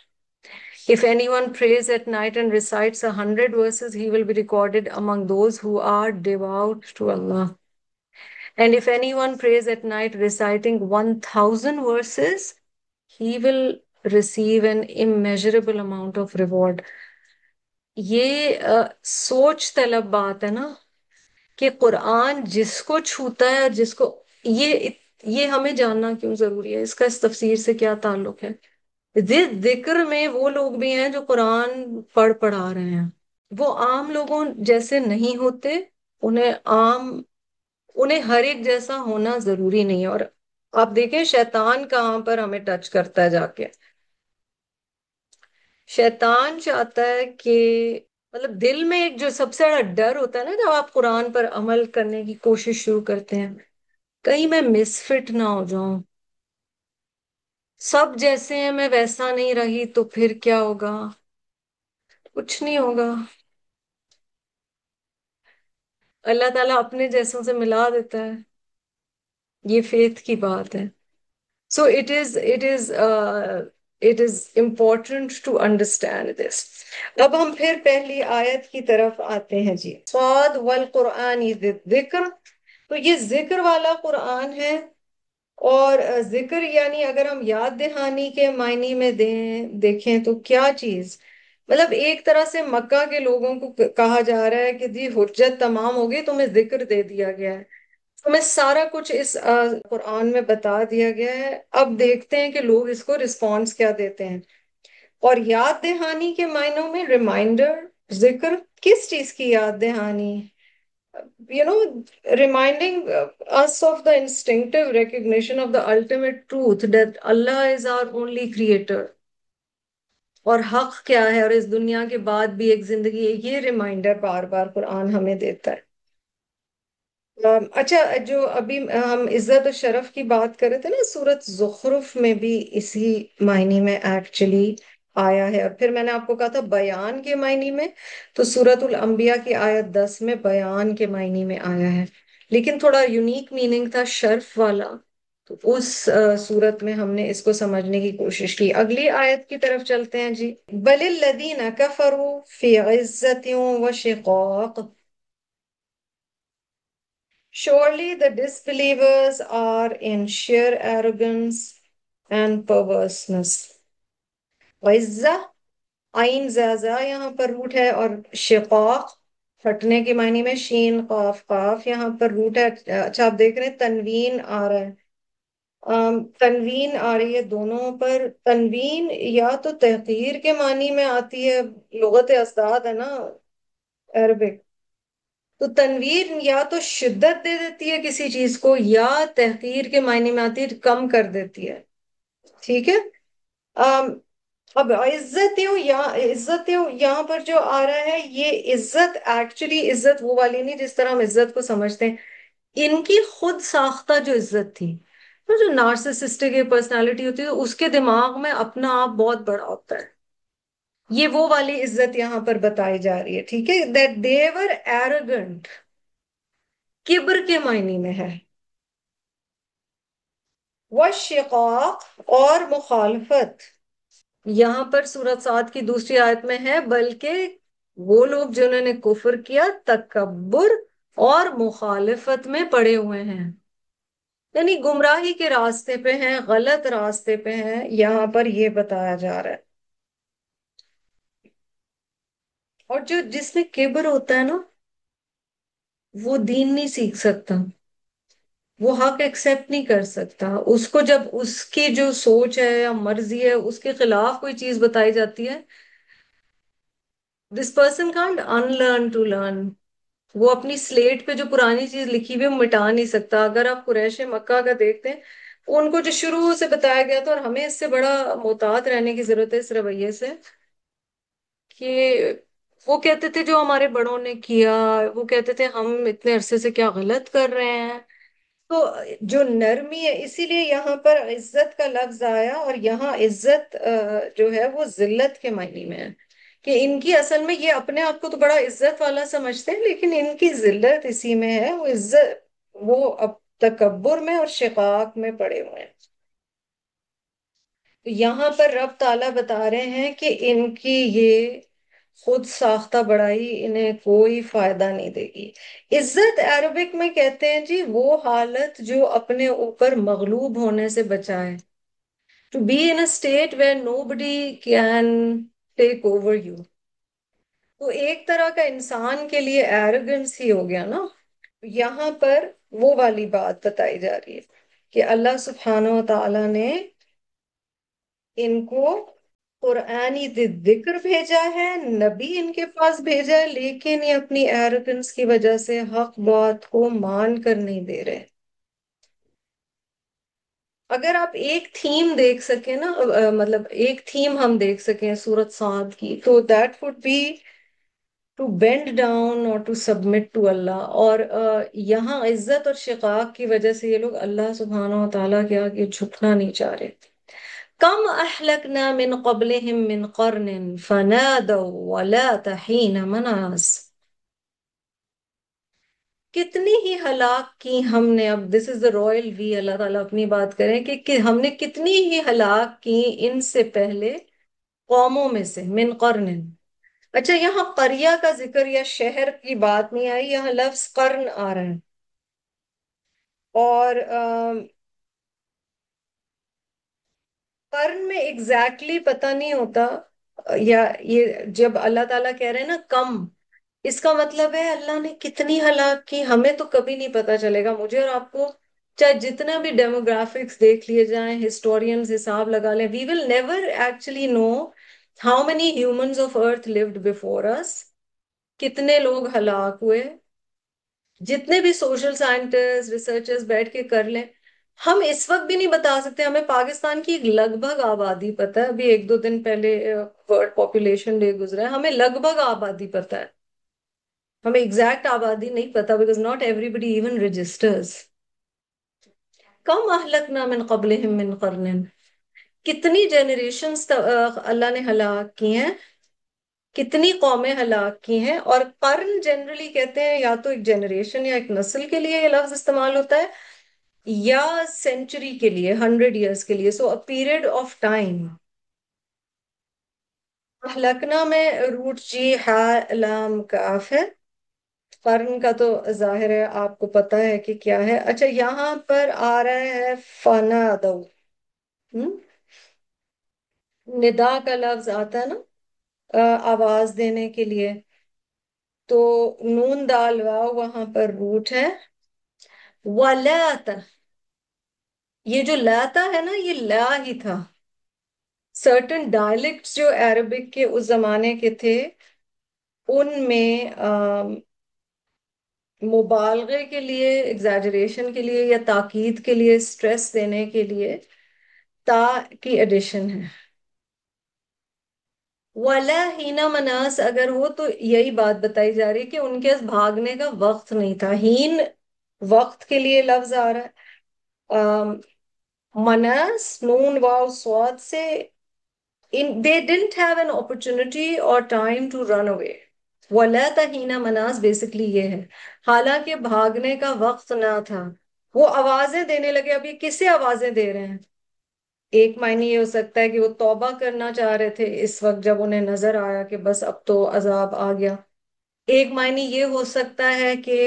If anyone prays at night and recites 100 verses, he will be recorded among those who are devout to Allah. And if anyone prays at night reciting 1000 verses, he will receive an immeasurable amount of reward. یہ سوچ طلب بات ہے نا کہ قرآن جس کو چھوتا ہے، جس کو یہ ہمیں جاننا کیوں ضروری ہے، اس کا اس تفسیر سے کیا تعلق ہے. ذکر میں وہ لوگ بھی ہیں جو قرآن پڑھا رہے ہیں، وہ عام لوگوں جیسے نہیں ہوتے. انہیں ہر ایک جیسا ہونا ضروری نہیں ہے. اور آپ دیکھیں شیطان کہاں پر ہمیں ٹچ کرتا ہے جا کے. شیطان چاہتا ہے کہ مطلب دل میں ایک جو سب سے بڑا ڈر ہوتا ہے نا جب آپ قرآن پر عمل کرنے کی کوشش شروع کرتے ہیں، کہیں میں مس فٹ نہ ہو جاؤں. سب جیسے ہیں میں ویسا نہیں رہی تو پھر کیا ہوگا؟ کچھ نہیں ہوگا. اللہ تعالیٰ اپنے جیسوں سے ملا دیتا ہے. یہ فیتھ کی بات ہے. So it is important to understand this. اب ہم پھر پہلی آیت کی طرف آتے ہیں جی. صاد والقرآن ذی الذکر. تو یہ ذکر والا قرآن ہے. اور ذکر یعنی اگر ہم یاد دہانی کے معنی میں دیکھیں تو کیا چیز؟ مطلب ایک طرح سے مکہ کے لوگوں کو کہا جا رہا ہے کہ جی حجت تمام ہو گئی، تمہیں ذکر دے دیا گیا ہے، ہمیں سارا کچھ اس قرآن میں بتا دیا گیا ہے. اب دیکھتے ہیں کہ لوگ اس کو رسپانس کیا دیتے ہیں. اور یاد دہانی کے معنوں میں ریمائنڈر، ذکر کس چیز کی یاد دہانی؟ reminding us of the instinctive recognition of the ultimate truth that Allah is our only creator. اور حق کیا ہے، اور اس دنیا کے بعد بھی ایک زندگی ہے، یہ ریمائنڈر بار بار قرآن ہمیں دیتا ہے. اچھا، جو ابھی ہم عزت و شرف کی بات کر رہے تھے نا، سورت زخرف میں بھی اسی معنی میں ایکچولی آیا ہے. اور پھر میں نے آپ کو کہا تھا بیان کے معنی میں، تو سورت الانبیاء کی آیت 10 میں بیان کے معنی میں آیا ہے، لیکن تھوڑا یونیک میننگ تھا شرف والا، تو اس صورت میں ہم نے اس کو سمجھنے کی کوشش کی. اگلی آیت کی طرف چلتے ہیں جی. بل الذین کفروا فی عزت و شقاق. Surely the disbelievers are in sheer arrogance and perverseness. وَإِزَّةٌ عین زازا یہاں پر روٹ ہے، اور شقاق پھٹنے کے معنی میں شین قاف قاف یہاں پر روٹ ہے. اچھا آپ دیکھ رہے ہیں تنوین آ رہا ہے، تنوین آ رہی ہے دونوں پر. تنوین یا تو تحقیر کے معنی میں آتی ہے، لغت ازداد ہے نا عربک، تو تنویر یا تو شدت دے دیتی ہے کسی چیز کو، یا تحقیر کے معنی میں آتی ہے کم کر دیتی ہے. ٹھیک ہے. اب عزت یہاں پر جو آ رہا ہے، یہ عزت ایکچولی عزت وہ والی نہیں جس طرح ہم عزت کو سمجھتے ہیں. ان کی خود ساختہ جو عزت تھی، جو نارسسسٹک پرسنالٹی ہوتی ہے اس کے دماغ میں اپنا آپ بہت بڑا ہوتا ہے. یہ وہ والی عزت یہاں پر بتائی جا رہی ہے. ٹھیک ہے. that they were arrogant، کبر کے معنی میں ہے. والشقاق اور مخالفت، یہاں پر سورۃ صاد کی دوسری آیت میں ہے بلکہ وہ لوگ جنہوں نے کفر کیا تکبر اور مخالفت میں پڑے ہوئے ہیں، یعنی گمراہی کے راستے پہ ہیں، غلط راستے پہ ہیں، یہاں پر یہ بتایا جا رہا ہے. اور جس میں کبر ہوتا ہے نا، وہ دین نہیں سیکھ سکتا، وہ حق ایکسپٹ نہیں کر سکتا. اس کو جب اس کی جو سوچ ہے یا مرضی ہے اس کے خلاف کوئی چیز بتائی جاتی ہے، this person can't unlearn to learn. وہ اپنی سلیٹ پہ جو پرانی چیز لکھی ہوئی مٹا نہیں سکتا. اگر آپ قریش مکہ کا دیکھتے ہیں، ان کو جو شروع سے بتایا گیا تھا، اور ہمیں اس سے بڑا محتاط رہنے کی ضرورت ہے اس رویے سے، کہ وہ کہتے تھے جو ہمارے بڑوں نے کیا، وہ کہتے تھے ہم اتنے عرصے سے کیا غلط کر رہے ہیں. تو جو نرمی ہے، اسی لیے یہاں پر عزت کا لفظ آیا، اور یہاں عزت جو ہے وہ ذلت کے معنی میں ہے، کہ ان کی اصل میں یہ اپنے آپ کو تو بڑا عزت والا سمجھتے ہیں، لیکن ان کی ذلت اسی میں ہے. وہ عزت، وہ اب تکبر میں اور شقاق میں پڑے ہوئے ہیں. تو یہاں پر رب تعالیٰ بتا رہے ہیں کہ ان کی یہ خود ساختہ بڑائی انہیں کوئی فائدہ نہیں دے گی. عزت عربک میں کہتے ہیں جی وہ حالت جو اپنے اوپر مغلوب ہونے سے بچائے. To be in a state where nobody can take over you. تو ایک طرح کا انسان کے لیے ایروگنس ہی ہو گیا نا. یہاں پر وہ والی بات بتائی جا رہی ہے کہ اللہ سبحانہ و تعالیٰ نے ان کو قرآنی ذکر بھیجا ہے، نبی ان کے پاس بھیجا ہے، لیکن یہ اپنی ایروگنس کی وجہ سے حق بات کو مان کر نہیں دے رہے. اگر آپ ایک تھیم دیکھ سکیں نا، مطلب ایک تھیم ہم دیکھ سکیں سورۃ صاد کی، تو that would be to bend down اور ٹو سبمٹ ٹو اللہ. اور یہاں عزت اور شقاق کی وجہ سے یہ لوگ اللہ سبحانہ و تعالیٰ کے آگے جھکنا نہیں چاہ رہے. کم اہلکنا من قبلہم من قرن فنادوا ولات حین مناس. کتنی ہی ہلاک کی ہم نے، اب دس از دا رائل وی، اللہ تعالیٰ اپنی بات کریں کہ ہم نے کتنی ہی ہلاک کی ان سے پہلے قوموں میں سے، من قرن. اچھا یہاں قریہ کا ذکر یا شہر کی بات نہیں آئی، یہاں لفظ قرن آ رہا ہے. اور قرن میں ایگزیکٹلی پتہ نہیں ہوتا، یا یہ جب اللہ تعالیٰ کہہ رہے ہیں نا کم، اس کا مطلب ہے اللہ نے کتنی ہلاک کی ہمیں تو کبھی نہیں پتا چلے گا. مجھے اور آپ کو چاہے جتنا بھی ڈیموگرافکس دیکھ لیے جائیں، ہسٹورینز حساب لگا لیں، we will never actually know how many humans of earth lived before us. کتنے لوگ ہلاک ہوئے. جتنے بھی سوشل سائنٹسٹ ریسرچرز بیٹھ کے کر لیں، ہم اس وقت بھی نہیں بتا سکتے. ہمیں پاکستان کی لگ بھگ آبادی پتہ ہے، ابھی ایک دو دن پہلے ورلڈ پاپولیشن ڈے گزرا ہے، ہمیں لگ بھگ آبادی پتہ ہے. ہمیں ایگزیکٹ آبادی نہیں پتا because not everybody even registers. کم اہلکنا من قبلہم من قرن، کتنی جنریشنز اللہ نے ہلاک کی ہیں، کتنی قومیں ہلاک کی ہیں. اور قرن جنرلی کہتے ہیں یا تو ایک جنریشن یا ایک نسل کے لیے یہ لفظ استعمال ہوتا ہے، یا سینچری کے لیے، 100 years کے لیے. سو a period of time. اہلکنا میں روٹ جی ہا لام کاف ہے. قرن کا تو ظاہر ہے آپ کو پتا ہے کہ کیا ہے. اچھا یہاں پر آ رہا ہے فنا دو، ندا کا لفظ آتا ہے نا آواز دینے کے لیے، تو نون دال واو وہاں پر روٹ ہے. وَلَاتَ، یہ جو لاتا ہے نا یہ لا ہی تھا. سرٹن ڈائلیکٹس جو عربک کے اس زمانے کے تھے ان میں مبالغے کے لیے، ایگزیجریشن کے لیے یا تاکید کے لیے، سٹریس دینے کے لیے تا کی ایڈیشن ہے. وَلَا ہینا مناس اگر ہو تو یہی بات بتائی جا رہی ہے کہ ان کے بھاگنے کا وقت نہیں تھا. ہین وقت کے لیے لفظ آ رہا ہے. مناس نون واو سواد سے they didn't have an opportunity or time to run away. وَلَا تَحِينَ مناس بیسکلی یہ ہے، حالانکہ بھاگنے کا وقت نہ تھا. وہ آوازیں دینے لگے. اب یہ کسے آوازیں دے رہے ہیں؟ ایک معنی یہ ہو سکتا ہے کہ وہ توبہ کرنا چاہ رہے تھے اس وقت جب انہیں نظر آیا کہ بس اب تو عذاب آ گیا. ایک معنی یہ ہو سکتا ہے کہ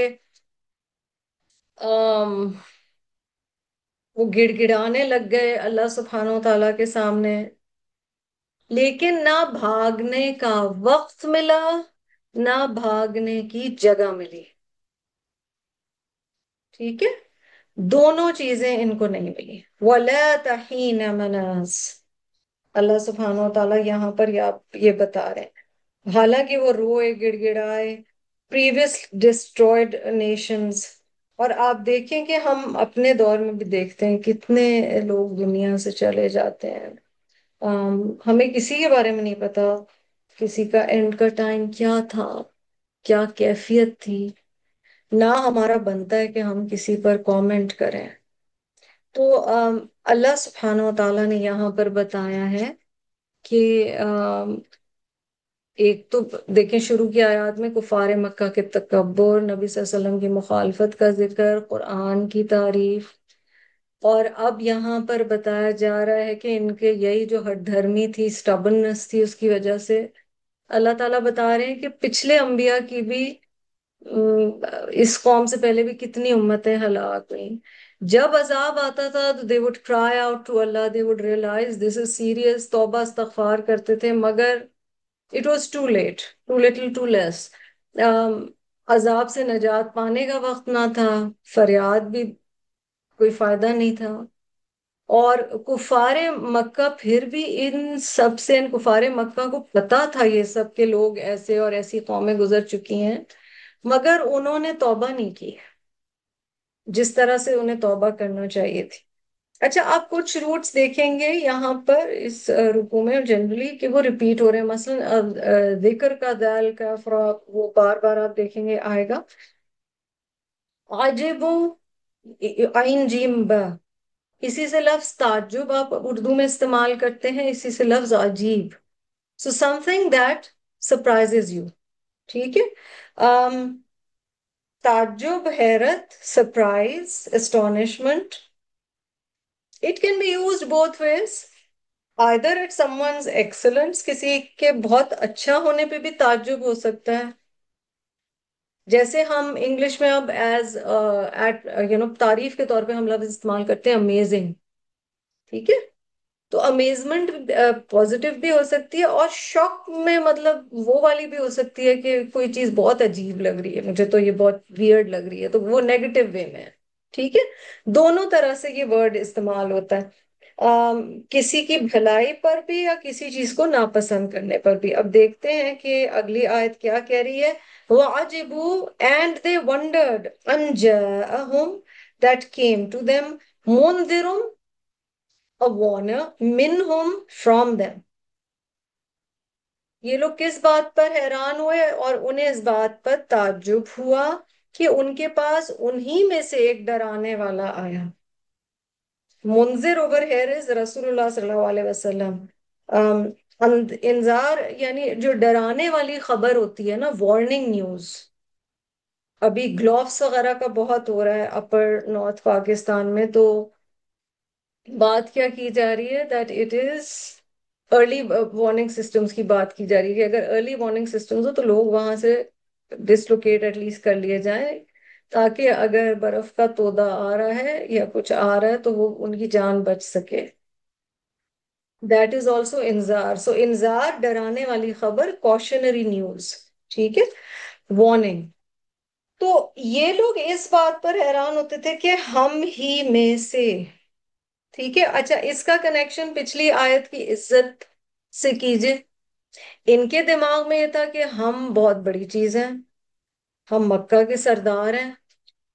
وہ گڑ گڑانے لگ گئے اللہ سبحانہ و تعالیٰ کے سامنے، لیکن نہ بھاگنے کا وقت ملا نہ بھاگنے کی جگہ ملی. ٹھیک ہے، دونوں چیزیں ان کو نہیں ملی. وَلَا تَحِينَ مَنَاس، اللہ سبحانہ و تعالیٰ یہاں پر یہ بتا رہے ہیں حالانکہ وہ روئے گڑ گڑائے پریویس ڈسٹرائڈ نیشنز. اور آپ دیکھیں کہ ہم اپنے دور میں بھی دیکھتے ہیں کتنے لوگ دنیا سے چلے جاتے ہیں. ہمیں کسی کے بارے میں نہیں پتا کسی کا اینڈ کا ٹائم کیا تھا، کیا کیفیت تھی. نہ ہمارا بنتا ہے کہ ہم کسی پر کامنٹ کریں. تو اللہ سبحانہ و تعالیٰ نے یہاں پر بتایا ہے کہ ایک تو دیکھیں شروع کی آیات میں کفار مکہ کے تکبر، نبی صلی اللہ علیہ وسلم کی مخالفت کا ذکر، قرآن کی تعریف. اور اب یہاں پر بتایا جا رہا ہے کہ ان کے یہی جو ہٹ دھرمی تھی، سٹبنس تھی، اس کی وجہ سے اللہ تعالیٰ بتا رہے ہیں کہ پچھلے انبیاء کی بھی اس قوم سے پہلے بھی کتنی امتیں ہلاک ہوئیں. جب عذاب آتا تھا تو they would cry out to Allah, they would realize this is serious، توبہ استغفار کرتے تھے، مگر it was too late, too little too less. عذاب سے نجات پانے کا وقت نہ تھا، فریاد بھی کوئی فائدہ نہیں تھا. اور کفار مکہ پھر بھی ان سب سے، ان کفار مکہ کو پتا تھا یہ سب کہ لوگ ایسے اور ایسی قومیں گزر چکی ہیں، مگر انہوں نے توبہ نہیں کی جس طرح سے انہیں توبہ کرنا چاہیے تھی. اچھا آپ کچھ روٹس دیکھیں گے یہاں پر اس رکو میں جنرلی کہ وہ ریپیٹ ہو رہے ہیں، مثلا ذکر کا دال کا فراق وہ بار بار آپ دیکھیں گے آئے گا. عجب عین جیم با، اسی سے لفظ تعجب آپ اردو میں استعمال کرتے ہیں، اسی سے لفظ عجیب. So something that surprises you. ٹھیک ہے. تعجب، حیرت، surprise, astonishment. It can be used both ways. Either at someone's excellence، کسی کے بہت اچھا ہونے پہ بھی تعجب ہو سکتا ہے. جیسے ہم انگلش میں اب ایز ایٹ تعریف کے طور پہ ہم لفظ استعمال کرتے ہیں امیزنگ. ٹھیک ہے. تو امیزمنٹ پازیٹیو بھی ہو سکتی ہے، اور شوق میں مطلب وہ والی بھی ہو سکتی ہے کہ کوئی چیز بہت عجیب لگ رہی ہے مجھے، تو یہ بہت ویئرڈ لگ رہی ہے، تو وہ نیگیٹو وے میں ہے. ٹھیک ہے. دونوں طرح سے یہ ورڈ استعمال ہوتا ہے، کسی کی بھلائی پر بھی یا کسی چیز کو ناپسند کرنے پر بھی. اب دیکھتے ہیں کہ اگلی آیت کیا کہہ رہی ہے. وَعَجِبُوا and they wondered أَنْ جَاءَهُمْ that came to them مُنذِرٌ a warner minhum from them. یہ لوگ کس بات پر حیران ہوئے اور انہیں اس بات پر تعجب ہوا کہ ان کے پاس انہی میں سے ایک ڈرانے والا آیا. منذر اوور ہیئر از رسول اللہ صلی اللہ علیہ وسلم. انذار یعنی جو ڈرانے والی خبر ہوتی ہے نا، وارننگ نیوز. ابھی گلوفس وغیرہ کا بہت ہو رہا ہے اپر نارتھ پاکستان میں، تو بات کیا کی جا رہی ہے that it is early warning systems کی بات کی جا رہی ہے کہ اگر ارلی وارننگ سسٹمز ہو تو لوگ وہاں سے ڈسلوکیٹ ایٹ لیسٹ کر لیے جائیں، تاکہ اگر برف کا تودہ آ رہا ہے یا کچھ آ رہا ہے تو وہ ان کی جان بچ سکے. That is also انذار. سو انذار ڈرانے والی خبر، کوشنری نیوز. ٹھیک ہے. وارننگ. تو یہ لوگ اس بات پر حیران ہوتے تھے کہ ہم ہی میں سے. ٹھیک ہے. اچھا اس کا کنیکشن پچھلی آیت کی عزت سے کیجئے. ان کے دماغ میں یہ تھا کہ ہم بہت بڑی چیز ہیں، ہم مکہ کے سردار ہیں،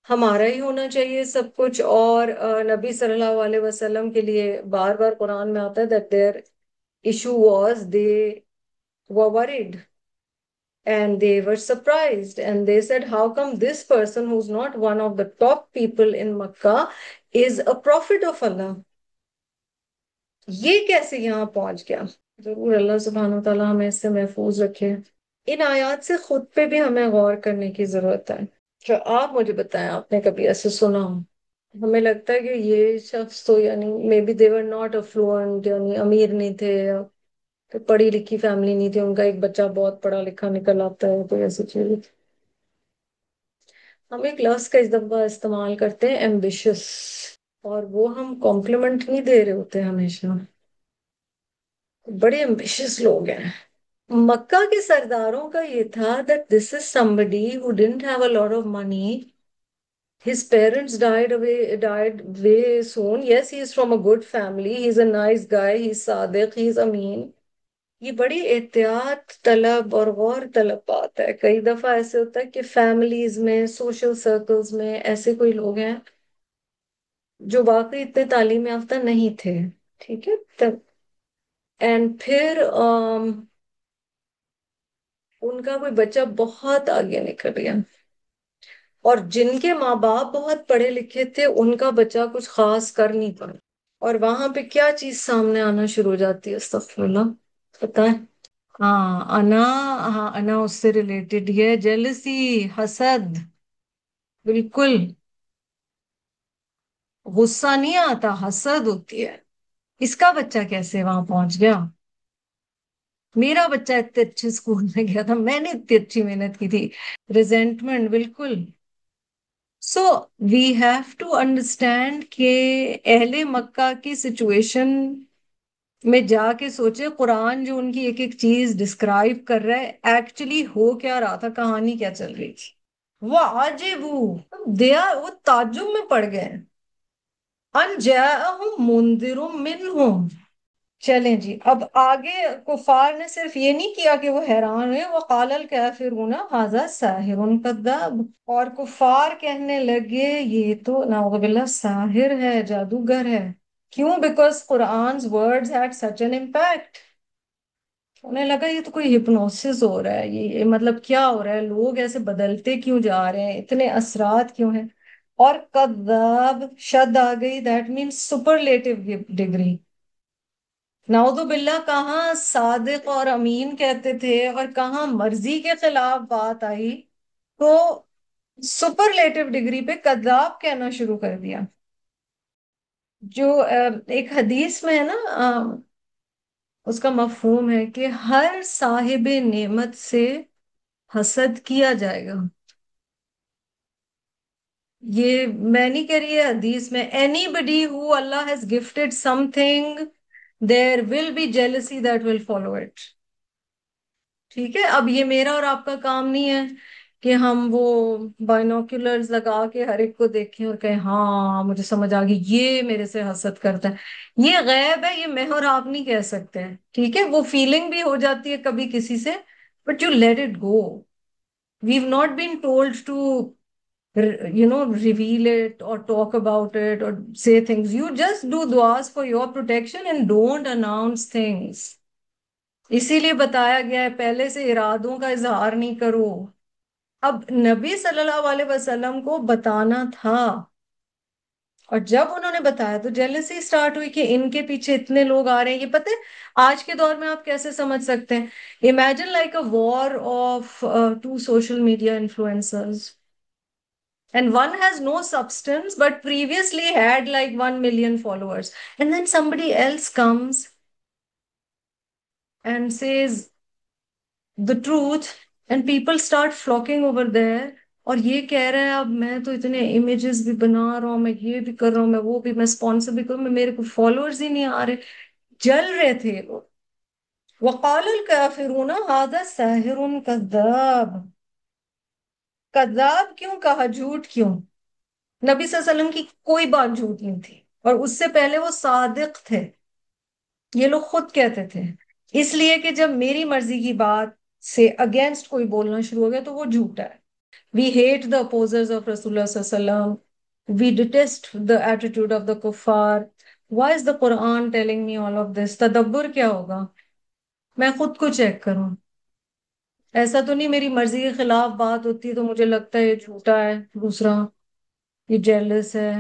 ہمارا ہی ہونا چاہیے سب کچھ. اور نبی صلی اللہ علیہ وسلم کے لیے بار بار قرآن میں آتا ہے that their issue was they were worried and they were surprised and they said how come this person who's not one of the top people in Makkah is a prophet of Allah. یہ کیسے یہاں پہنچ گیا؟ ضرور اللہ سبحانہ وتعالیٰ ہمیں اس سے محفوظ رکھے. ان آیات سے خود پہ بھی ہمیں غور کرنے کی ضرورت ہے. تو آپ مجھے بتائیں، آپ نے کبھی ایسے سنا ہو؟ ہمیں لگتا ہے کہ یہ شخص تو یعنی maybe they were not affluent، یعنی امیر نہیں تھے، یا پھر پڑھی لکھی فیملی نہیں تھی، ان کا ایک بچہ بہت پڑھا لکھا نکل آتا ہے، کوئی ایسی چیز. ہم ایک لفظ کا اس دفعہ استعمال کرتے ہیں ایمبیشس، اور وہ ہم کمپلیمنٹ نہیں دے رہے ہوتے ہمیشہ. بڑے ایمبیشس لوگ ہیں. مکہ کے سرداروں کا یہ تھا that this is somebody who didn't have a lot of money. His parents died way soon. Yes, he is from a good family. He's a nice guy. He's Sadiq. He's امین. یہ بڑی احتیاط طلب اور غور طلب بات ہے. کئی دفعہ ایسے ہوتا ہے کہ فیملیز میں، سوشل سرکلز میں ایسے کوئی لوگ ہیں جو واقعی اتنے تعلیم یافتہ نہیں تھے. ٹھیک ہے. تب اینڈ پھر ان کا کوئی بچہ بہت آگے نکل گیا، اور جن کے ماں باپ بہت پڑھے لکھے تھے ان کا بچہ کچھ خاص کر نہیں پایا. اور وہاں پہ کیا چیز سامنے آنا شروع ہو جاتی ہے؟ استغفر اللہ. پتہ ہے؟ ہاں انا اس سے ریلیٹڈ ہے. جیلسی، حسد. بالکل. غصہ نہیں آتا، حسد ہوتی ہے. اس کا بچہ کیسے وہاں پہنچ گیا؟ میرا بچہ اتنے اچھے اسکول میں گیا تھا، میں نے اتنی اچھی محنت کی تھی. ریزنٹمنٹ. بالکل. سو وی ہیو ٹو انڈرسٹینڈ کہ اہل مکہ کی سچویشن میں جا کے سوچے قرآن جو ان کی ایک ایک چیز ڈسکرائب کر رہا ہے ایکچولی ہو کیا رہا تھا، کہانی کیا چل رہی تھی. وہ وہ تعجب میں پڑ گئے. ان جاءہم منذر منہم. چلیں جی، اب آگے کفار نے صرف یہ نہیں کیا کہ وہ حیران ہوئے. وقال الکافرون ھذا ساحر کذاب. اور کفار کہنے لگے یہ تو نعوذ باللہ ساحر ہے، جادوگر ہے. کیوں؟ بیکاز قرآن's words had such an impact. انہیں لگا یہ تو کوئی ہپنوسس ہو رہا ہے، یہ مطلب کیا ہو رہا ہے، لوگ ایسے بدلتے کیوں جا رہے ہیں، اتنے اثرات کیوں ہیں. اور کذاب شد آ گئی، دیٹ مینس سپرلیٹو ڈگری. نعوذ باللہ، کہاں صادق اور امین کہتے تھے اور کہاں مرضی کے خلاف بات آئی تو سپرلیٹو ڈگری پہ کذاب کہنا شروع کر دیا. جو ایک حدیث میں ہے نا، اس کا مفہوم ہے کہ ہر صاحب نعمت سے حسد کیا جائے گا. یہ میں نہیں کہہ رہی ہے، حدیث میں اینی بڈی ہو اللہ has gifted something there will be jealousy that will follow it. ٹھیک ہے، اب یہ میرا اور آپ کا کام نہیں ہے کہ ہم وہ بائنوکولرز لگا کے ہر ایک کو دیکھیں اور کہیں ہاں مجھے سمجھ آ گئی یہ میرے سے حسد کرتا ہے. یہ غیب ہے، یہ میں اور آپ نہیں کہہ سکتے ہیں. ٹھیک ہے، وہ فیلنگ بھی ہو جاتی ہے کبھی کسی سے، but you let it go. We've not been told to reveal it or talk about it or say things. You just do du'as for your protection and don't announce things. اسی لیے بتایا گیا ہے پہلے سے ارادوں کا اظہار نہیں کرو. اب نبی صلی اللہ علیہ وسلم کو بتانا تھا، اور جب انہوں نے بتایا تو جیلسی سٹارٹ ہوئی کہ ان کے پیچھے اتنے لوگ آ رہے ہیں. یہ پتہ ہے آج کے دور میں آپ کیسے سمجھ سکتے ہیں؟ Imagine like a war of two social media influencers. And one has no substance, but previously had like 1 million followers. And then somebody else comes and says the truth, and people start flocking over there. اور یہ کہہ رہے ہیں اب میں تو اتنے images بھی بنا رہا ہوں، میں یہ بھی کر رہا ہوں، میں وہ بھی، میں اسپانسر بھی کروں، میرے کو فالوورز ہی نہیں آ رہے. جل رہے تھے وہ. وقال الکافرون ھذا ساحر کذاب. کذاب کیوں کہا؟ جھوٹ کیوں؟ نبی صلی اللہ علیہ وسلم کی کوئی بات جھوٹ نہیں تھی، اور اس سے پہلے وہ صادق تھے. یہ لوگ خود کہتے تھے. اس لیے کہ جب میری مرضی کی بات سے اگینسٹ کوئی بولنا شروع ہو گیا تو وہ جھوٹا ہے. وی ہیٹ دا اپوزرز آف رسول اللہ صلی اللہ علیہ وسلم. وی ڈیٹیسٹ دا ایٹیٹیوڈ آف دا کفار. Why is the Quran telling me all of this? تدبر کیا ہوگا؟ میں خود کو چیک کروں. ایسا تو نہیں میری مرضی کے خلاف بات ہوتی ہے تو مجھے لگتا ہے یہ جھوٹا ہے، دوسرا یہ جیلس ہے،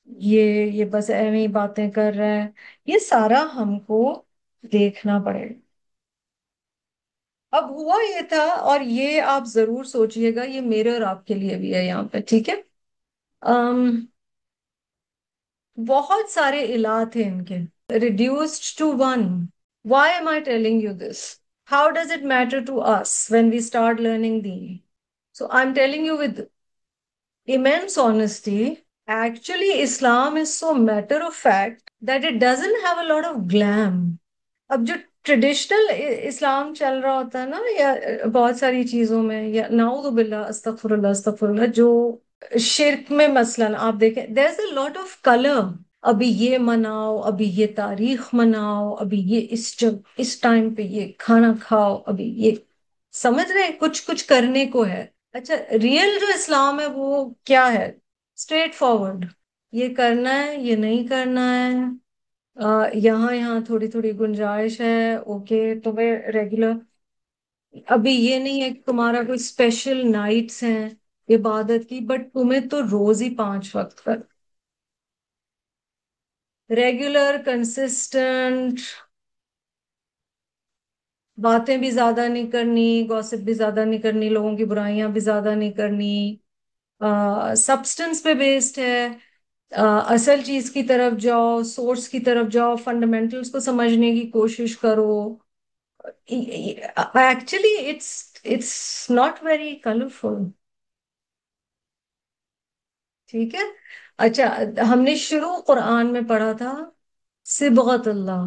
یہ بس ایویں ہی باتیں کر رہا ہے. یہ سارا ہم کو دیکھنا پڑے گا. اب ہوا یہ تھا، اور یہ آپ ضرور سوچئے گا، یہ میرے اور آپ کے لیے بھی ہے یہاں پہ. ٹھیک ہے، بہت سارے الہ تھے ان کے، reduced to one. Why am I telling you this? How does it matter to us when we start learning deen? So I'm telling you with immense honesty. Actually, Islam is so matter of fact that it doesn't have a lot of glam. اب جو traditional اسلام چل رہا ہوتا ہے نا، یا بہت ساری چیزوں میں، یا نعوذ باللہ، استغفر اللہ استغفر اللہ، جو شرک میں مثلاً آپ دیکھیں there's a lot of color. ابھی یہ مناؤ، ابھی یہ تاریخ مناؤ، ابھی یہ اس ٹائم پہ یہ کھانا کھاؤ، ابھی یہ، سمجھ رہے ہیں؟ کچھ کچھ کرنے کو ہے. اچھا، ریئل جو اسلام ہے وہ کیا ہے؟ Straight forward. یہ کرنا ہے، یہ نہیں کرنا ہے، یہاں تھوڑی تھوڑی گنجائش ہے، اوکے تمہیں ریگولر. ابھی یہ نہیں ہے کہ تمہارا کوئی اسپیشل نائٹس ہیں عبادت کی، بٹ تمہیں تو روز ہی 5 وقت کر، ریگولر کنسسٹنٹ. باتیں بھی زیادہ نہیں کرنی، گوسپ بھی زیادہ نہیں کرنی، لوگوں کی برائیاں بھی زیادہ نہیں کرنی. سبسٹنس پہ بیسڈ ہے. اصل چیز کی طرف جاؤ، سورس کی طرف جاؤ، فنڈامنٹلس کو سمجھنے کی کوشش کرو. Actually it's not very colourful. ٹھیک ہے. اچھا، ہم نے شروع قرآن میں پڑھا تھا صبغت اللہ،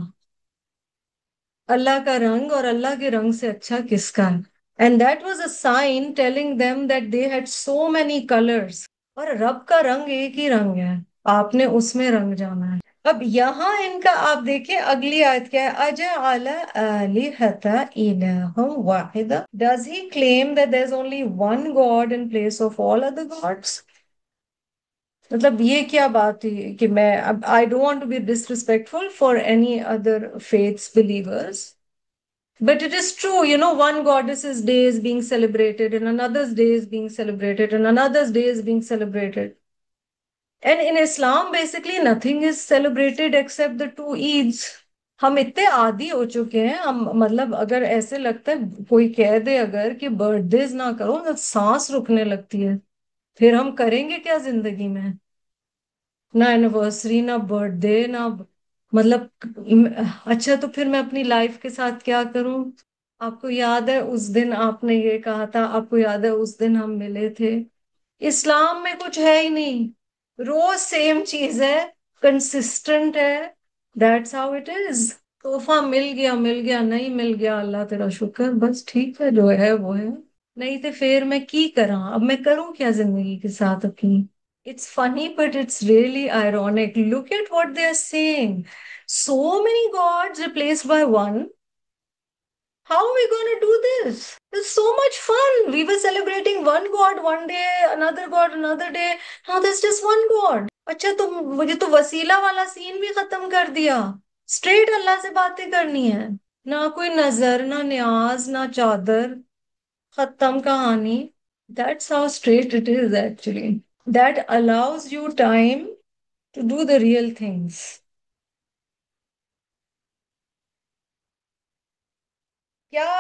اللہ کا رنگ، اور اللہ کے رنگ سے اچھا کس کا ہے. And that was a sign telling them that they had so many colors. اور رب کا رنگ ایک ہی رنگ ہے، آپ نے اس میں رنگ جانا ہے. اب یہاں ان کا آپ دیکھیں اگلی آیت کیا ہے، اجعل آلہۃ الہ واحدہ. Does he claim that there's only one God in place of all other gods? مطلب یہ کیا بات ہوئی کہ میں اب I don't want to be disrespectful for any other faiths believers. But it is true, one goddess's day is being celebrated, and another's day is being celebrated, and another's day is being celebrated. And in Islam, basically, nothing is celebrated except the two Eids. ہم اتنے عادی ہو چکے ہیں، ہم مطلب اگر ایسے لگتا ہے کوئی کہہ دے اگر کہ برتھ ڈیز نہ کرو تو سانس رکنے لگتی ہے. پھر ہم کریں گے کیا زندگی میں؟ نہ اینیورسری، نہ برتھ ڈے، نہ مطلب اچھا تو پھر میں اپنی لائف کے ساتھ کیا کروں؟ آپ کو یاد ہے اس دن آپ نے یہ کہا تھا، آپ کو یاد ہے اس دن ہم ملے تھے. اسلام میں کچھ ہے ہی نہیں، روز سیم چیز ہے، کنسسٹنٹ ہے. That's how it is. تحفہ مل گیا مل گیا، نہیں مل گیا اللہ تیرا شکر، بس ٹھیک ہے جو ہے وہ ہے. نہیں تو پھر میں کی کراں؟ اب میں کروں کیا زندگی کے ساتھ اپنی؟ It's funny, but it's really ironic. Look at what they are saying. So many gods replaced by one. How are we going to do this? It's so much fun. We were celebrating one god one day, another god another day. Now there's just one god. اچھا تو مجھے تو وسیلہ والا سین بھی ختم کر دیا. اسٹریٹ اللہ سے باتیں کرنی ہے، نہ کوئی نظر، نہ نیاز، نہ چادر. ختم کہانی. That's how straight it is actually. That allows you time to do the real things. کیا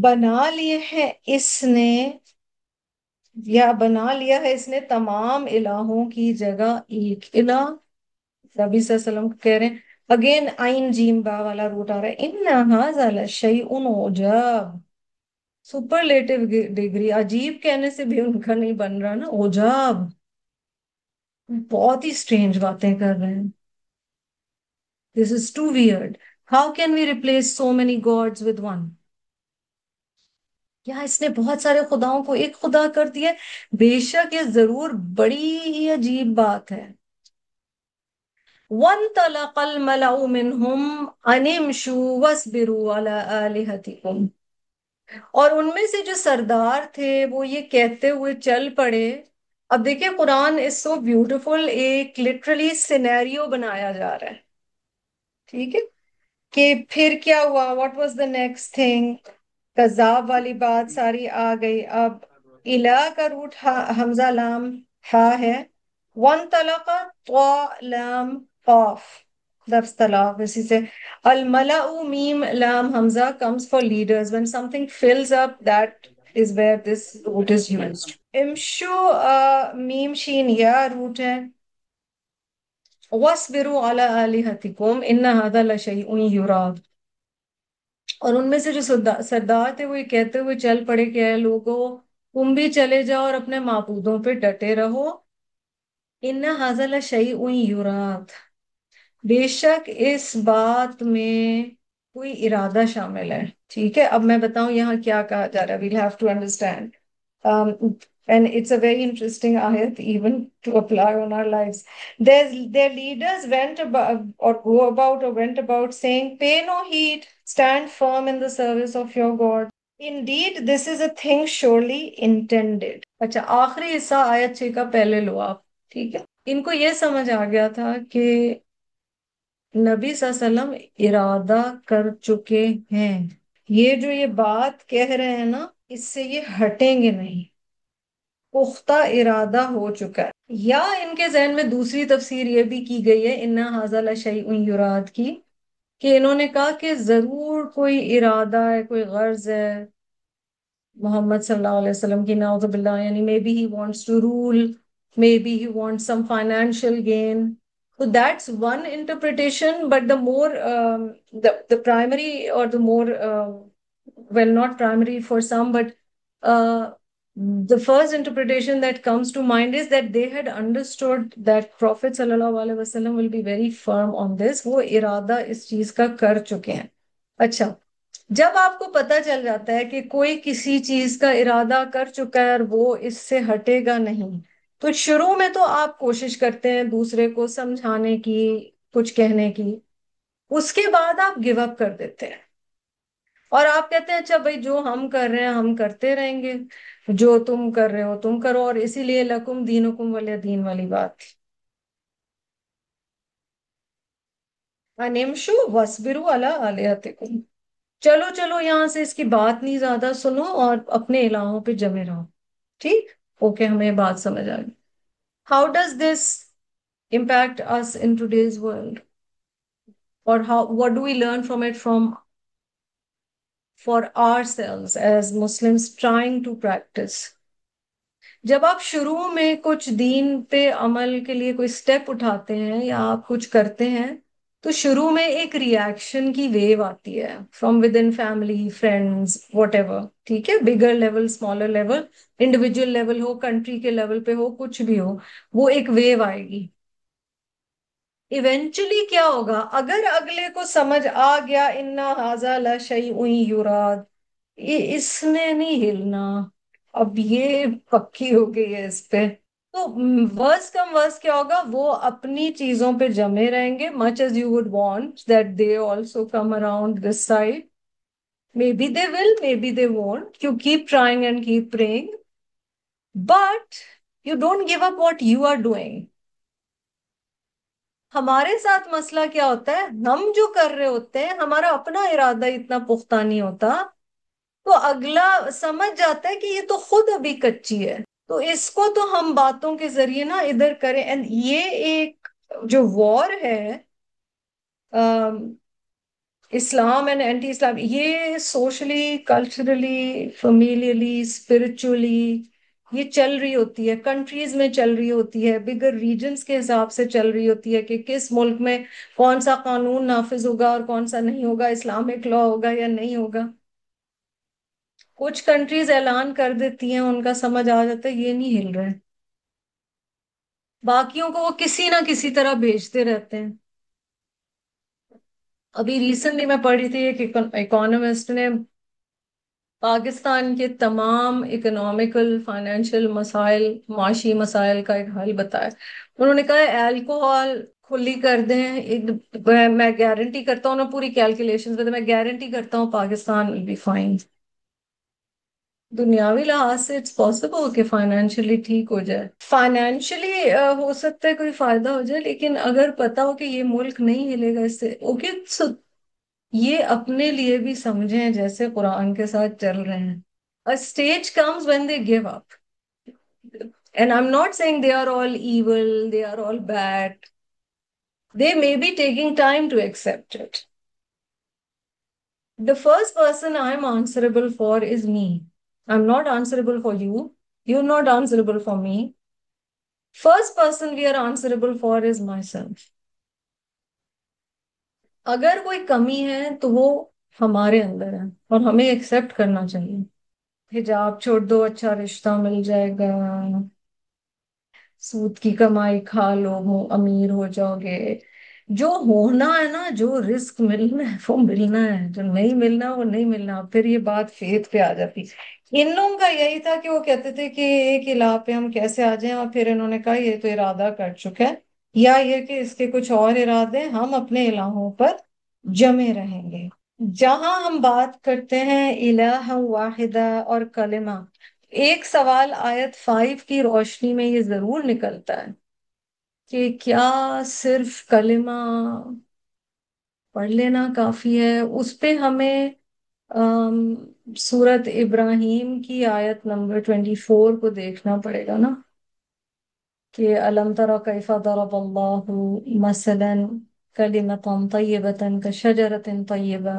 بنا لیے ہیں اس نے، یا بنا لیا ہے اس نے تمام الہوں کی جگہ ایک الہ؟ نبی صلی اللہ علیہ وسلم کہہ رہے ہیں اگین آئین جیم با والا روٹ آ رہا ہے، ان ھذا لشیء عجاب. سپرلیٹو ڈگری، عجیب کہنے سے بھی ان کا نہیں بن رہا نا، عجاب. بہت ہی اسٹرینج باتیں کر رہے ہیں. This is too weird. How can we replace so many gods with one? یا اس نے بہت سارے خداؤں کو ایک خدا کر دیا؟ بے شک یہ ضرور بڑی ہی عجیب بات ہے. وَانْطَلَقَ الْمَلَأُ مِنْهُمْ أَنِ امْشُوا وَاصْبِرُوا عَلَىٰ آلِهَتِكُمْ. اور ان میں سے جو سردار تھے وہ یہ کہتے ہوئے چل پڑے. اب دیکھیں قرآن is so beautiful، ایک literally سینیریو بنایا جا رہا ہے. ٹھیک ہے کہ پھر کیا ہوا، what was the next thing. کذاب والی بات ساری آ گئی. اب الہ کا روٹ حمزہ لام ہا ہے، ون طلقہ طا لام قاف، لفظ طلاق. اسی سے الملأ میم لام حمزہ comes for leaders. When something fills up, that is where this root is used. امشو میم شین یا روٹ ہے. وَاصْبِرُوا عَلَىٰ آلِهَتِكُمْ إِنَّ هَٰذَا لَشَيْءٌ يُرَادُ. اور ان میں سے جو سردار تھے وہ یہ کہتے ہوئے چل پڑے کہ اے لوگو تم بھی چلے جاؤ اور اپنے معبودوں پہ ڈٹے رہو. ان ھذا لشیء یراد، بے شک اس بات میں کوئی ارادہ شامل ہے. ٹھیک ہے اب میں بتاؤں یہاں کیا کہا جا رہا ہے. we'll have to understand. And it's a very interesting ayat even to apply on our lives. Their leaders went about or go about or went about saying, pay no heed, stand firm in the service of your God. Indeed, this is a thing surely intended. اچھا آخری حصہ آیت 6 کا پہلے لو آپ. ٹھیک ہے ان کو یہ سمجھ آ گیا تھا کہ نبی صلی اللہ علیہ وسلم ارادہ کر چکے ہیں. یہ جو یہ بات کہہ رہے ہیں نا اس سے یہ ہٹیں گے نہیں، پختہ ارادہ ہو چکا ہے. یا ان کے ذہن میں دوسری تفسیر یہ بھی کی گئی ہے ان ھذا لشیء یراد کی، کہ انہوں نے کہا کہ ضرور کوئی ارادہ ہے، کوئی غرض ہے محمد صلی اللہ علیہ وسلم کی، نعوذ باللہ. یعنی maybe he wants to rule, maybe he wants some financial gain. So that's one interpretation, but the more the primary or the more well not primary for some, but uh, the first interpretation that comes to mind is that they had understood that Prophet sallallahu alaihi wasallam will be very firm on this. وہ ارادہ اس چیز کا کر چکے ہیں. اچھا جب آپ کو پتہ چل جاتا ہے کہ کوئی کسی چیز کا ارادہ کر چکا ہے اور وہ اس سے ہٹے گا نہیں، تو شروع میں تو آپ کوشش کرتے ہیں دوسرے کو سمجھانے کی، کچھ کہنے کی. اس کے بعد آپ گیو اپ کر دیتے ہیں اور آپ کہتے ہیں اچھا بھائی جو ہم کر رہے ہیں ہم کرتے رہیں گے. جو تم کر رہے ہو تم کرو، اور اسی لیے لکم دینکم ولی دین والی بات تھی۔ انمشو واسبرو علی آلیہتکم۔ چلو چلو یہاں سے اس کی بات نہیں زیادہ سنو اور اپنے الہوں پہ جمے رہو، ٹھیک؟ اوکے، ہمیں بات سمجھ آ گئی۔ How does this impact us in today's world, or how what do we learn from it, from for ourselves as Muslims trying to practice؟ جب آپ شروع میں کچھ دین پہ عمل کے لیے کوئی سٹیپ اٹھاتے ہیں یا آپ کچھ کرتے ہیں، تو شروع میں ایک ری ایکشن کی ویو آتی ہے from within family friends whatever ایور، ٹھیک ہے؟ Bigger level, smaller level, individual level ہو، کنٹری کے لیول پہ ہو، کچھ بھی ہو، وہ ایک ویو آئے گی۔ ایونچولی کیا ہوگا؟ اگر اگلے کو سمجھ آ گیا انا ھذا لشیء یراد، یہ اس نے نہیں ہلنا، اب یہ پکی ہو گئی ہے اس پہ، تو ورس کم ورس کیا ہوگا؟ وہ اپنی چیزوں پہ جمے رہیں گے، much as you would want that they also come around this side, maybe they will, maybe they won't, you keep trying and keep praying, but you don't give up what you are doing. ہمارے ساتھ مسئلہ کیا ہوتا ہے؟ ہم جو کر رہے ہوتے ہیں ہمارا اپنا ارادہ اتنا پختہ نہیں ہوتا، تو اگلا سمجھ جاتا ہے کہ یہ تو خود ابھی کچی ہے، تو اس کو تو ہم باتوں کے ذریعے نا ادھر کریں۔ اینڈ یہ ایک جو وار ہے اسلام اینڈ اینٹی اسلام، یہ سوشلی، کلچرلی، فیملیلی، اسپرچولی یہ چل رہی ہوتی ہے، کنٹریز میں چل رہی ہوتی ہے، بگر ریجنز کے حساب سے چل رہی ہوتی ہے کہ کس ملک میں کون سا قانون نافذ ہوگا اور کون سا نہیں ہوگا، اسلامک لا ہوگا یا نہیں ہوگا۔ کچھ کنٹریز اعلان کر دیتی ہیں، ان کا سمجھ آ جاتا ہے یہ نہیں ہل رہے، باقیوں کو وہ کسی نہ کسی طرح بھیجتے رہتے ہیں۔ ابھی ریسنٹلی میں پڑھی تھی ایک اکانومسٹ نے پاکستان کے تمام اکنامیکل فائنینشیل مسائل، معاشی مسائل کا ایک حل بتایا۔ انہوں نے کہا ہے الکوہول کھلی کر دیں، میں گارنٹی کرتا ہوں، انہوں نے پوری کیلکولیشنز بتا، میں گارنٹی کرتا ہوں پاکستان ول بی فائن۔ دنیاوی لحاظ سے اٹس پاسبل کہ فائنینشلی ٹھیک ہو جائے، فائنینشلی ہو سکتا ہے کوئی فائدہ ہو جائے، لیکن اگر پتا ہو کہ یہ ملک نہیں ہلے گا اس سے، اوکے، یہ اپنے لیے بھی سمجھیں جیسے قرآن کے ساتھ چل رہے ہیں۔ A stage comes when they give up. And I'm not saying they are all evil, they are all bad. They may be taking time to accept it. The first person I'm answerable for is me. I'm not answerable for you. You're not answerable for me. First person we are answerable for is myself. اگر کوئی کمی ہے تو وہ ہمارے اندر ہے اور ہمیں ایکسپٹ کرنا چاہیے۔ حجاب چھوڑ دو، اچھا رشتہ مل جائے گا، سود کی کمائی کھا لو، امیر ہو جاؤ گے، جو ہونا ہے نا، جو رزق ملنا ہے وہ ملنا ہے، جو نہیں ملنا وہ نہیں ملنا۔ پھر یہ بات فیتھ پہ آ جاتی۔ ان لوگوں کا یہی تھا کہ وہ کہتے تھے کہ ایک الہ پہ ہم کیسے آ جائیں، اور پھر انہوں نے کہا یہ تو ارادہ کر چکا ہے، یا یہ کہ اس کے کچھ اور ارادے، ہم اپنے الہوں پر جمے رہیں گے۔ جہاں ہم بات کرتے ہیں الہ واحدہ اور کلمہ، ایک سوال آیت 5 کی روشنی میں یہ ضرور نکلتا ہے کہ کیا صرف کلمہ پڑھ لینا کافی ہے؟ اس پہ ہمیں سورت ابراہیم کی آیت نمبر 24 کو دیکھنا پڑے گا نا، کہ الم تر کیف ضرب اللہ مثلا کلمۃ طیبۃ کشجرۃ طیبہ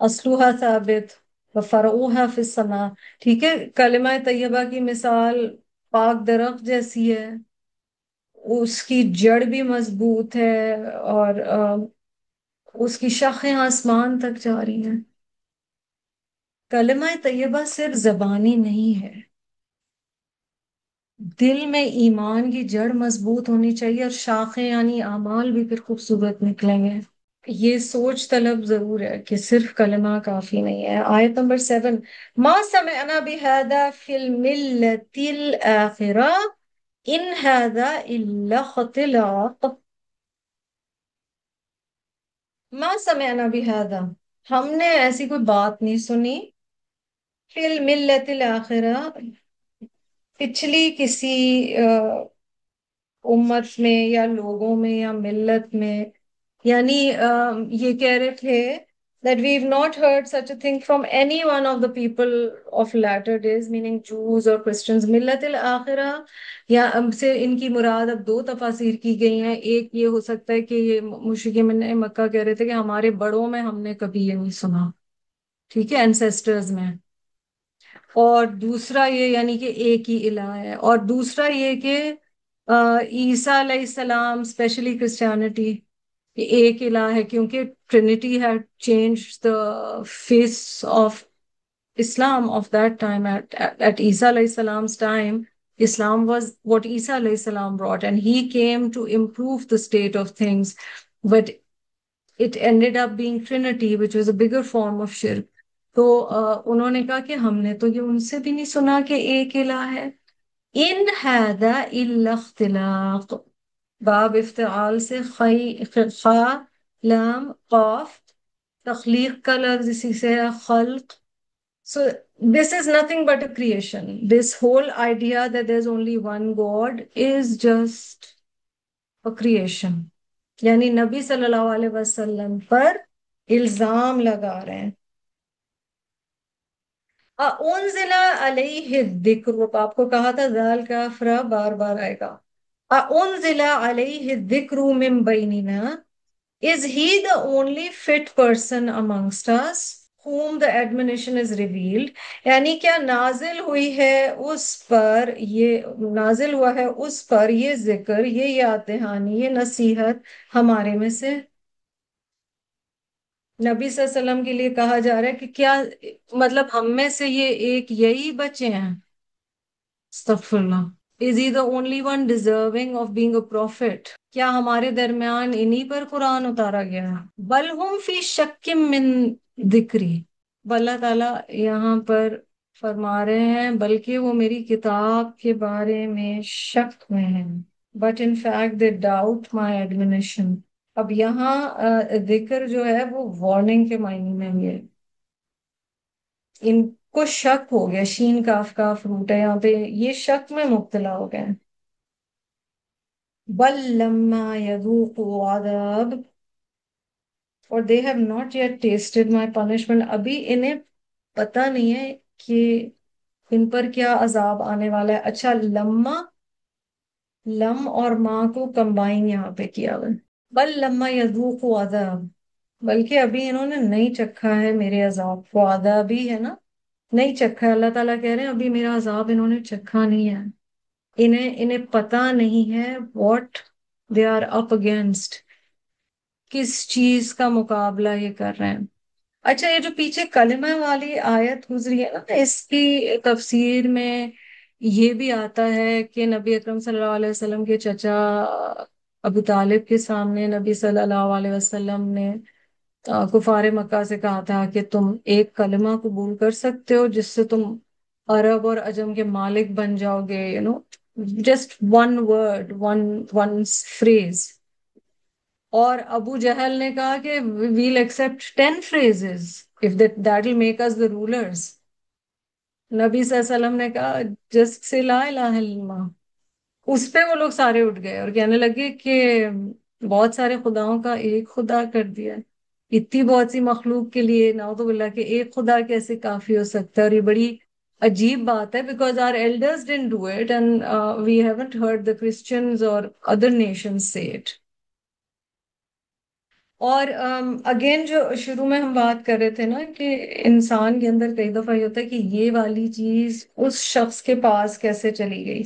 اصلها ثابت وفرعها فی السماء، ٹھیک ہے؟ کلمہ طیبہ کی مثال پاک درخت جیسی ہے، اس کی جڑ بھی مضبوط ہے، اور اس کی شاخیں آسمان تک جا رہی ہیں۔ کلمہ طیبہ صرف زبانی نہیں ہے، دل میں ایمان کی جڑ مضبوط ہونی چاہیے، اور شاخیں یعنی اعمال بھی پھر خوبصورت نکلیں گے۔ یہ سوچ طلب ضرور ہے کہ صرف کلمہ کافی نہیں ہے۔ آیت نمبر 7، ما سمعنا بهذا فی الملۃ الآخرہ ان هذا الا اختلاق۔ ما سمعنا بهذا، ہم نے ایسی کوئی بات نہیں سنی، فی الملۃ الآخرہ، پچھلی کسی امت میں یا لوگوں میں یا ملت میں، یعنی یہ کہہ رہے تھے that we've not heard such a thing from any one of the people of latter days, meaning Jews or Christians. ملت الآخرہ یا سے ان کی مراد اب دو تفاسیر کی گئی ہیں. ایک یہ ہو سکتا ہے کہ یہ مشرکین مکہ کہہ رہے تھے کہ ہمارے بڑوں میں ہم نے کبھی یہ نہیں سنا، ٹھیک ہے، اینسیسٹرز میں. اور دوسرا یہ یعنی کہ ایک ہی الہ ہے. اور دوسرا یہ کہ عیسیٰ علیہ السلام اسپیشلی کرسچینٹی ایک الہ ہے، کیونکہ Trinity had changed the face of Islam of that time. At Isa alayhi salam's time, Islam was what Isa alayhi salam brought, and he came to improve the state of things. But it ended up being Trinity, which was a bigger form of shirk. تو انہوں نے کہا کہ ہم نے تو یہ ان سے بھی نہیں سنا کہ ایک الہ ہے. ان هذا الا اختلاق، باب افتعال سے خا لام قاف، تخلیق کا لفظ اسی سے ہے خلق. So this is nothing but a creation. This whole idea that there's only one God is just a creation. یعنی نبی صلی اللہ علیہ وسلم پر الزام لگا رہے ہیں. انزل علیہ الذکر، وہ آپ کو کہا تھا ذال کا فرا بار بار آئے گا. انزل علیہ الذکر من بیننا، is he the only fit person amongst us whom the admonition is revealed. یعنی کیا نازل ہوئی ہے اس پر، یہ نازل ہوا ہے اس پر یہ ذکر، یہ یاد دہانی، یہ نصیحت ہمارے میں سے. نبی صلی اللہ علیہ وسلم کے لیے کہا جا رہا ہے کہ کیا مطلب ہم میں سے یہ ایک یہی بچے ہیں؟ استغفر اللہ. Is he the only one deserving of being a prophet? کیا ہمارے درمیان انہی پر قرآن اتارا گیا ہے؟ بل ہم فی شک من ذکری، اللہ تعالیٰ یہاں پر فرما رہے ہیں بلکہ وہ میری کتاب کے بارے میں شک میں ہیں. But in fact they doubt my admonition. اب یہاں ذکر جو ہے وہ وارننگ کے معنی میں بھی ہے. ان کو شک ہو گیا، شین کاف کاف روٹ ہے یہاں پہ، یہ شک میں مبتلا ہو گئے. بل لما یذوقوا عذاب، اور they have not yet tasted my punishment. ابھی انہیں پتہ نہیں ہے کہ ان پر کیا عذاب آنے والا ہے. اچھا، لم اور ماں کو کمبائن یہاں پہ کیا ہوا ہے. بل لما یذوقوا عذاب، بلکہ ابھی انہوں نے نہیں چکھا ہے میرے عذاب کو. عذابی ہے نا، نہیں چکھا ہے. اللہ تعالیٰ کہہ رہے ہیں ابھی میرا عذاب انہوں نے چکھا نہیں ہے. انہیں پتہ نہیں ہے what they are up against، کس چیز کا مقابلہ یہ کر رہے ہیں. اچھا، یہ جو پیچھے کلمہ والی آیت گزری ہے نا، اس کی تفسیر میں یہ بھی آتا ہے کہ نبی اکرم صلی اللہ علیہ وسلم کے چچا ابو طالب کے سامنے نبی صلی اللہ علیہ وسلم نے کفار مکہ سے کہا تھا کہ تم ایک کلمہ قبول کر سکتے ہو جس سے تم عرب اور عجم کے مالک بن جاؤ گے. Just one word, one phrase. اور ابو جہل نے کہا کہ we'll accept 10 phrases if that will make us the rulers. نبی صلی اللہ علیہ وسلم نے کہا جسٹ سے لا الہ الا اللہ. اس پہ وہ لوگ سارے اٹھ گئے اور کہنے لگے کہ بہت سارے خداؤں کا ایک خدا کر دیا ہے. اتنی بہت سی مخلوق کے لیے نعوذ باللہ کہ ایک خدا کیسے کافی ہو سکتا ہے. اور یہ بڑی عجیب بات ہے because our elders didn't do it and we haven't heard the Christians or other nations say it. اور اگین جو شروع میں ہم بات کر رہے تھے نا کہ انسان کے اندر کئی دفعہ یہ ہوتا ہے کہ یہ والی چیز اس شخص کے پاس کیسے چلی گئی.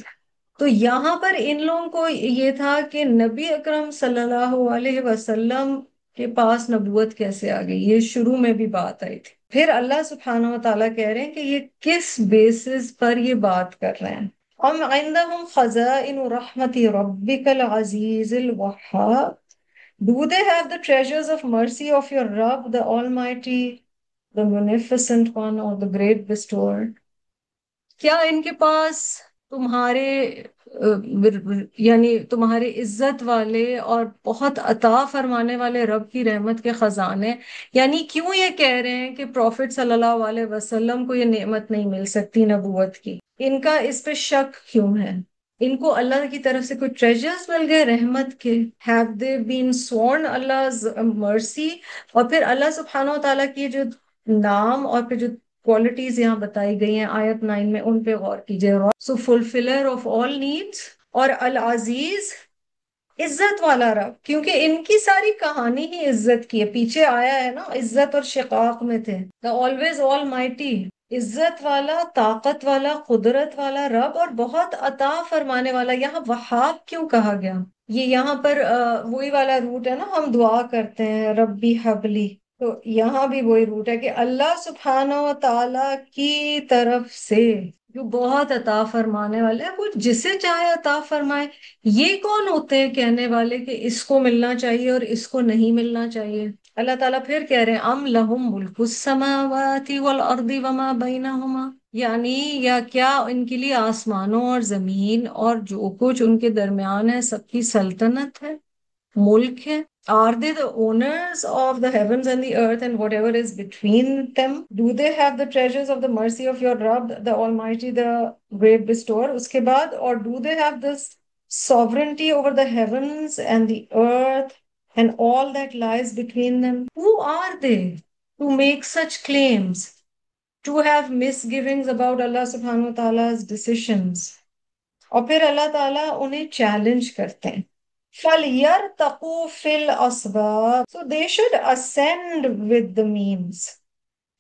تو یہاں پر ان لوگوں کو یہ تھا کہ نبی اکرم صلی اللہ علیہ وسلم کے پاس نبوت کیسے آ گئی. یہ شروع میں بھی بات آئی تھی. پھر اللہ سبحانہ و تعالیٰ کہہ رہے ہیں کہ یہ کس بیسس پر یہ بات کر رہے ہیں. ام عندهم خزائن رحمت ربک العزیز الوہاب، Do they have the treasures of mercy of your Rabb, the Almighty, the Munificent One, or the Great Bestower? کیا ان کے پاس تمہارے یعنی تمہارے عزت والے اور بہت عطا فرمانے والے رب کی رحمت کے خزانے؟ یعنی کیوں یہ کہہ رہے ہیں کہ پروفٹ صلی اللہ علیہ وسلم کو یہ نعمت نہیں مل سکتی نبوت کی؟ ان کا اس پہ شک کیوں ہے؟ ان کو اللہ کی طرف سے کوئی ٹریجرز مل گئے رحمت کے؟ Have they been Swarn Allah's mercy؟ اور پھر اللہ سبحانہ و تعالیٰ کی جو نام اور پھر جو کوالٹیز یہاں بتائی گئی ہیں آیت 9 میں، ان پہ غور کیجیے. سو فلفلر آف آل نیڈس، اور العزیز، عزت والا رب، کیونکہ ان کی ساری کہانی ہی عزت کی ہے. پیچھے آیا ہے نا، عزت اور شقاق میں تھے. دا آلویز آل مائٹی، عزت والا، طاقت والا، قدرت والا رب، اور بہت عطا فرمانے والا. یہاں وہاب کیوں کہا گیا؟ یہ یہاں پر وہی والا روٹ ہے نا، ہم دعا کرتے ہیں ربی حبلی، تو یہاں بھی وہی روٹ ہے کہ اللہ سبحانہ و تعالی کی طرف سے جو بہت عطا فرمانے والے ہیں، وہ جسے چاہے عطا فرمائے. یہ کون ہوتے ہیں کہنے والے کہ اس کو ملنا چاہیے اور اس کو نہیں ملنا چاہیے؟ اللہ تعالیٰ پھر کہہ رہے ہیں ام لہم ملک السماوات والارض وما بینہما، یعنی یا کیا ان کے لیے آسمانوں اور زمین اور جو کچھ ان کے درمیان ہے سب کی سلطنت ہے، ملک ہے؟ Are they the owners of the heavens and the earth and whatever is between them? Do they have the treasures of the mercy of your Rabb, the Almighty, the great bestower? Uske baad, or do they have this sovereignty over the heavens and the earth and all that lies between them? Who are they to make such claims, to have misgivings about Allah subhanahu wa ta'ala's decisions? اور پھر اللہ تعالیٰ انہیں challenge کرتے ہیں فَلْيَرْتَقُوا فِي الْأَسْبَابِ, so they should ascend with the means.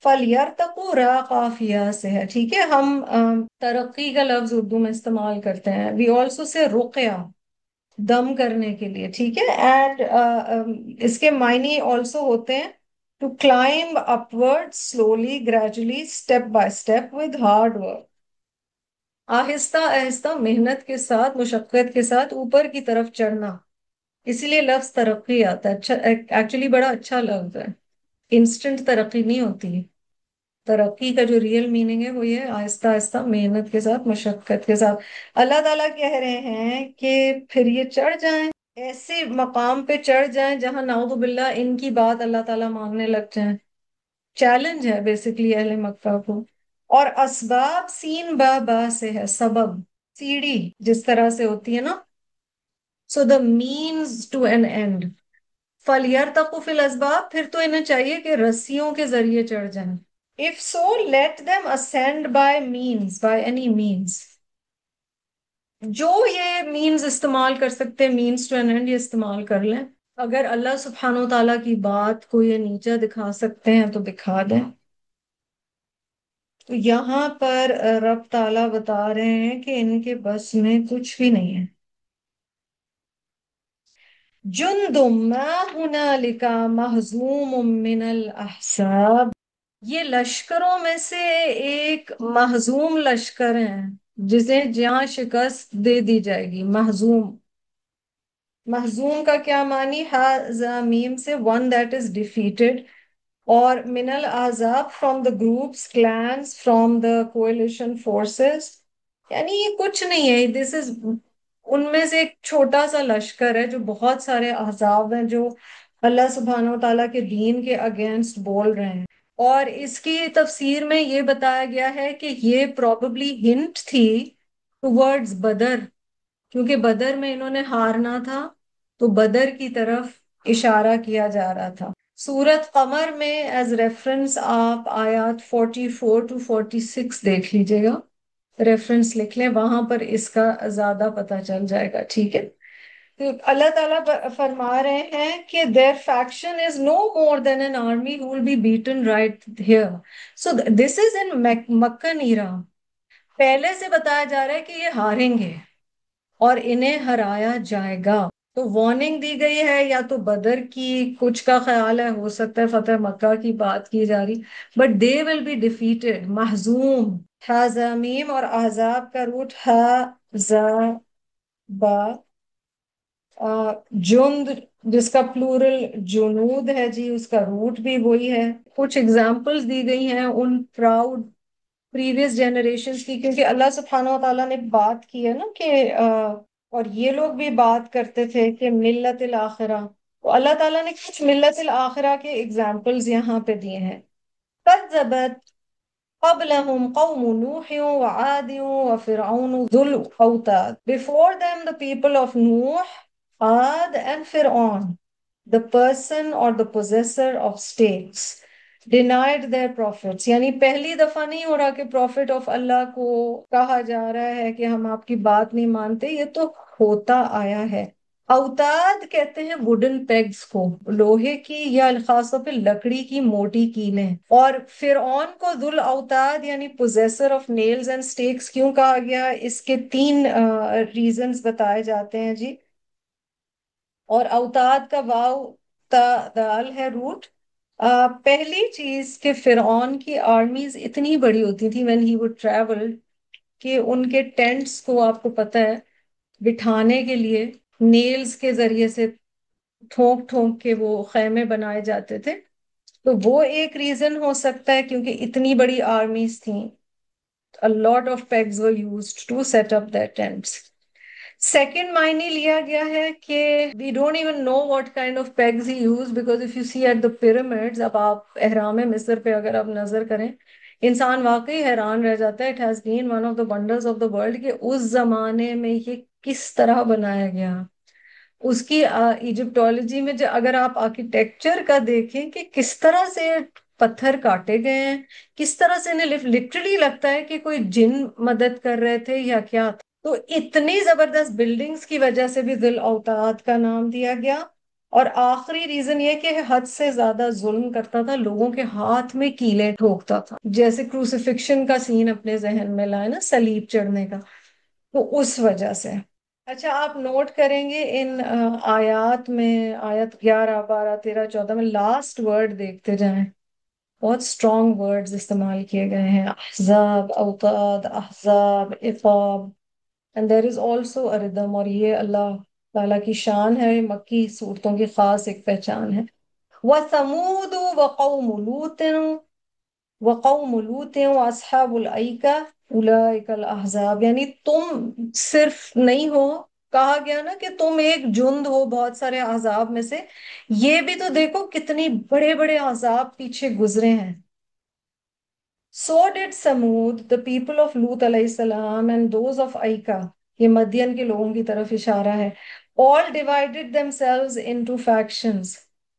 فَلْيَرْتَقُوا را قافیہ سے ہے، ٹھیک ہے؟ ہم ترقی کا لفظ اردو میں استعمال کرتے ہیں. وی آلسو سے رقیہ، دم کرنے کے لیے، ٹھیک ہے؟ اینڈ اس کے معنی آلسو ہوتے ہیں to climb upward slowly gradually step by step with hard work, آہستہ آہستہ محنت کے ساتھ، مشقت کے ساتھ اوپر کی طرف چڑھنا. اسی لیے لفظ ترقی آتا ہے. اچھا، ایکچولی بڑا اچھا لفظ ہے. انسٹنٹ ترقی نہیں ہوتی. ترقی کا جو ریئل میننگ ہے وہ یہ آہستہ آہستہ محنت کے ساتھ، مشقت کے ساتھ. اللہ تعالیٰ کہہ رہے ہیں کہ پھر یہ چڑھ جائیں، ایسے مقام پہ چڑھ جائیں جہاں نعوذ باللہ ان کی بات اللہ تعالیٰ ماننے لگ جائیں. چیلنج ہے بیسیکلی اہل مکہ کو. اور اسباب سین با با سے ہے، سبب، سیڑھی جس طرح سے ہوتی ہے نا. سو دا مینز ٹو این اینڈ. فَلْيَرْتَقُوا فِي الْأَسْبَابِ، پھر تو انہیں چاہیے کہ رسیوں کے ذریعے چڑھ جائیں. If so, let them ascend by means, by any means. جو یہ مینز استعمال کر سکتے، مینز ٹو این اینڈ، یہ استعمال کر لیں. اگر اللہ سبحانہ و تعالیٰ کی بات کو یہ نیچا دکھا سکتے ہیں تو دکھا دیں. تو یہاں پر رب تعالیٰ بتا رہے ہیں کہ ان کے بس میں کچھ بھی نہیں ہے. جند ما ہنالک مہزوم من الاحزاب، یہ لشکروں میں سے ایک مہزوم لشکر ہیں جسے جہاں شکست دے دی جائے گی. مہزوم، مہزوم کا کیا معنی؟ میم سے one that is defeated، اور من الاحزاب from the groups clans from the coalition forces، یعنی یہ کچھ نہیں ہے. this is ان میں سے ایک چھوٹا سا لشکر ہے جو بہت سارے احزاب ہیں جو اللہ سبحانہ و تعالیٰ کے دین کے اگینسٹ بول رہے ہیں. اور اس کی تفسیر میں یہ بتایا گیا ہے کہ یہ پروبیبلی ہنٹ تھی ٹورڈز بدر، کیونکہ بدر میں انہوں نے ہارنا تھا تو بدر کی طرف اشارہ کیا جا رہا تھا. سورت قمر میں ایز ریفرنس آپ آیات 44 to 46 دیکھ لیجئے گا، ریفرنس لکھ لیں، وہاں پر اس کا زیادہ پتہ چل جائے گا. ٹھیک ہے؟ تو اللہ تعالیٰ فرما رہے ہیں کہ their faction is no more than an army who will be beaten right here. So this is in Meccan era. پہلے سے بتایا جا رہا ہے کہ یہ ہاریں گے اور انہیں ہرایا جائے گا. تو وارننگ دی گئی ہے، یا تو بدر کی کچھ کا خیال ہے، ہو سکتا ہے فتح مکہ کی بات کی جا رہی، but they will be defeated. محزوم، حازمیم، اور احزاب کا روٹ حزبا، جند جس کا پلورل جنود ہے جی، اس کا روٹ بھی وہی ہے. کچھ اگزامپلز دی گئی ہیں ان پراؤڈ پریویس جنریشنز کی، کیونکہ اللہ سبحانہ و تعالیٰ نے بات کی ہے نا کہ اور یہ لوگ بھی بات کرتے تھے کہ ملت الآخرہ، تو اللہ تعالیٰ نے کچھ ملت الآخرہ کے اگزامپلز یہاں پہ دیے ہیں. کذبت قبلهم قوم نوح وعاد وفرعون ذو الأوتاد. Before them the people of Nuh, Ad and Fir'aun, the person or the possessor of states, denied their prophets. یعنی پہلی دفعہ نہیں ہو رہا کہ پروفٹ آف اللہ کو کہا جا رہا ہے کہ ہم آپ کی بات نہیں مانتے، یہ تو ہوتا آیا ہے۔ اوتاد کہتے ہیں ووڈن پیگز کو، لوہے کی یا خاص طور پہ لکڑی کی موٹی کیلیں۔ اور فرعون کو ذل اوتاد یعنی possessor of nails and stakes کیوں کہا گیا، اس کے تین ریزنز بتائے جاتے ہیں جی۔ اور اوتاد کا واو تا دال ہے روٹ۔ پہلی چیز کہ فرعون کی آرمیز اتنی بڑی ہوتی تھی when he would travel کہ ان کے ٹینٹس کو آپ کو پتہ ہے بٹھانے کے لیے نیلز کے ذریعے سے ٹھونک ٹھونک کے وہ خیمے بنائے جاتے تھے، تو وہ ایک ریزن ہو سکتا ہے کیونکہ اتنی بڑی آرمیز تھیں۔ A lot of pegs were used to set up their tents. Second معنی لیا گیا ہے کہ we don't even know what kind of pegs he used because if you see at the pyramids، اب آپ اہرام مصر پہ اگر آپ نظر کریں انسان واقعی حیران رہ جاتا ہے۔ It has been one of the wonders of the world کہ اس زمانے میں یہ کس طرح بنایا گیا۔ اس کی ایجپٹولوجی میں جو اگر آپ آرکیٹیکچر کا دیکھیں کہ کس طرح سے پتھر کاٹے گئے ہیں، کس طرح سے انہیں لٹرلی لگتا ہے کہ کوئی جن مدد کر رہے تھے یا کیا تھا۔ تو اتنی زبردست بلڈنگز کی وجہ سے بھی ذل اوتاد کا نام دیا گیا۔ اور آخری ریزن یہ کہ حد سے زیادہ ظلم کرتا تھا، لوگوں کے ہاتھ میں کیلیں ٹھوکتا تھا، جیسے کروسیفکشن کا سین اپنے ذہن میں لائے نا، صلیب چڑھنے کا، تو اس وجہ سے۔ اچھا آپ نوٹ کریں گے ان آیات میں، آیت 11 12 13 14 میں لاسٹ ورڈ دیکھتے جائیں، بہت اسٹرانگ ورڈز استعمال کیے گئے ہیں، احزاب، اوتاد، احزاب، عقاب، and there is also a rhythm، اور یہ اللہ تعالیٰ کی شان ہے، مکی صورتوں کی خاص ایک پہچان ہے۔ وَثَمُودُ وَقَوْمُ لُوطٍ وَقَوْمُ لُوطٍ وَأَصْحَابُ الْأَيْكَةِ أُولَئِكَ الْأَحْزَابُ، یعنی تم صرف نہیں ہو، کہا گیا نا کہ تم ایک جند ہو بہت سارے احزاب میں سے، یہ بھی تو دیکھو کتنی بڑے بڑے احزاب پیچھے گزرے ہیں۔ So did Samud, the people of Lut علیہ السلام and those of Aika، یہ مدین کے لوگوں کی طرف اشارہ ہے، all divided themselves into factions،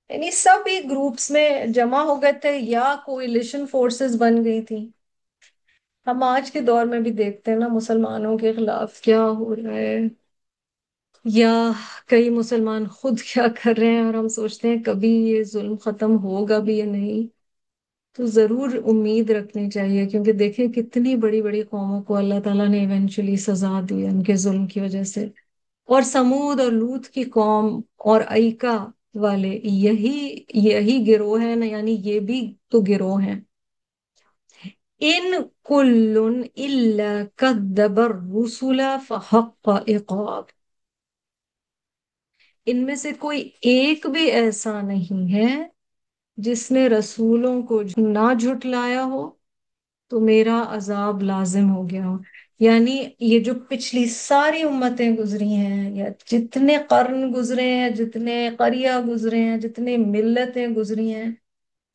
یعنی سب ایک گروپس میں جمع ہو گئے تھے یا کوئلیشن فورسز بن گئی تھی۔ ہم آج کے دور میں بھی دیکھتے ہیں نا مسلمانوں کے خلاف کیا ہو رہا ہے، یا کئی مسلمان خود کیا کر رہے ہیں، اور ہم سوچتے ہیں کبھی یہ ظلم ختم ہوگا بھی یا نہیں۔ تو ضرور امید رکھنی چاہیے، کیونکہ دیکھیں کتنی بڑی بڑی قوموں کو اللہ تعالیٰ نے ایونچولی سزا دی ان کے ظلم کی وجہ سے۔ اور سمود اور لوط کی قوم اور ایکا والے یہی گروہ ہیں نا، یعنی یہ بھی تو گروہ ہیں۔ ان کل الا کذب الرسل فحق عقاب، ان میں سے کوئی ایک بھی ایسا نہیں ہے جس نے رسولوں کو نہ جھٹلایا ہو تو میرا عذاب لازم ہو گیا ہو۔ یعنی یہ جو پچھلی ساری امتیں گزری ہیں، یا جتنے قرن گزرے ہیں، جتنے قریہ گزرے ہیں، جتنے ملتیں گزری ہیں،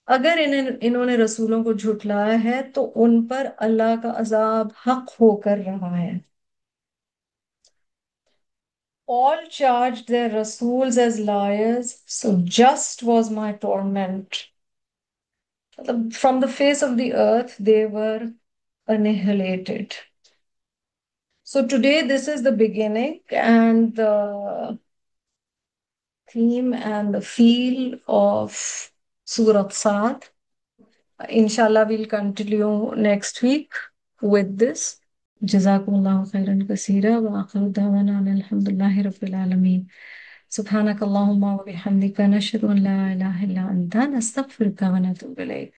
اگر انہوں نے رسولوں کو جھٹلایا ہے تو ان پر اللہ کا عذاب حق ہو کر رہا ہے۔ All charged their rasuls as liars, so just was my torment. From the face of the earth they were annihilated. So today this is the beginning and the theme and the feel of Surah Saad. Inshallah we'll continue next week with this. جزاكم الله خيرا كثيرا وآخر دعوانا أن الحمد لله رب العالمين. سبحانك اللهم وبحمدك نشهد أن لا إله إلا أنت نستغفرك ونتوب إليك.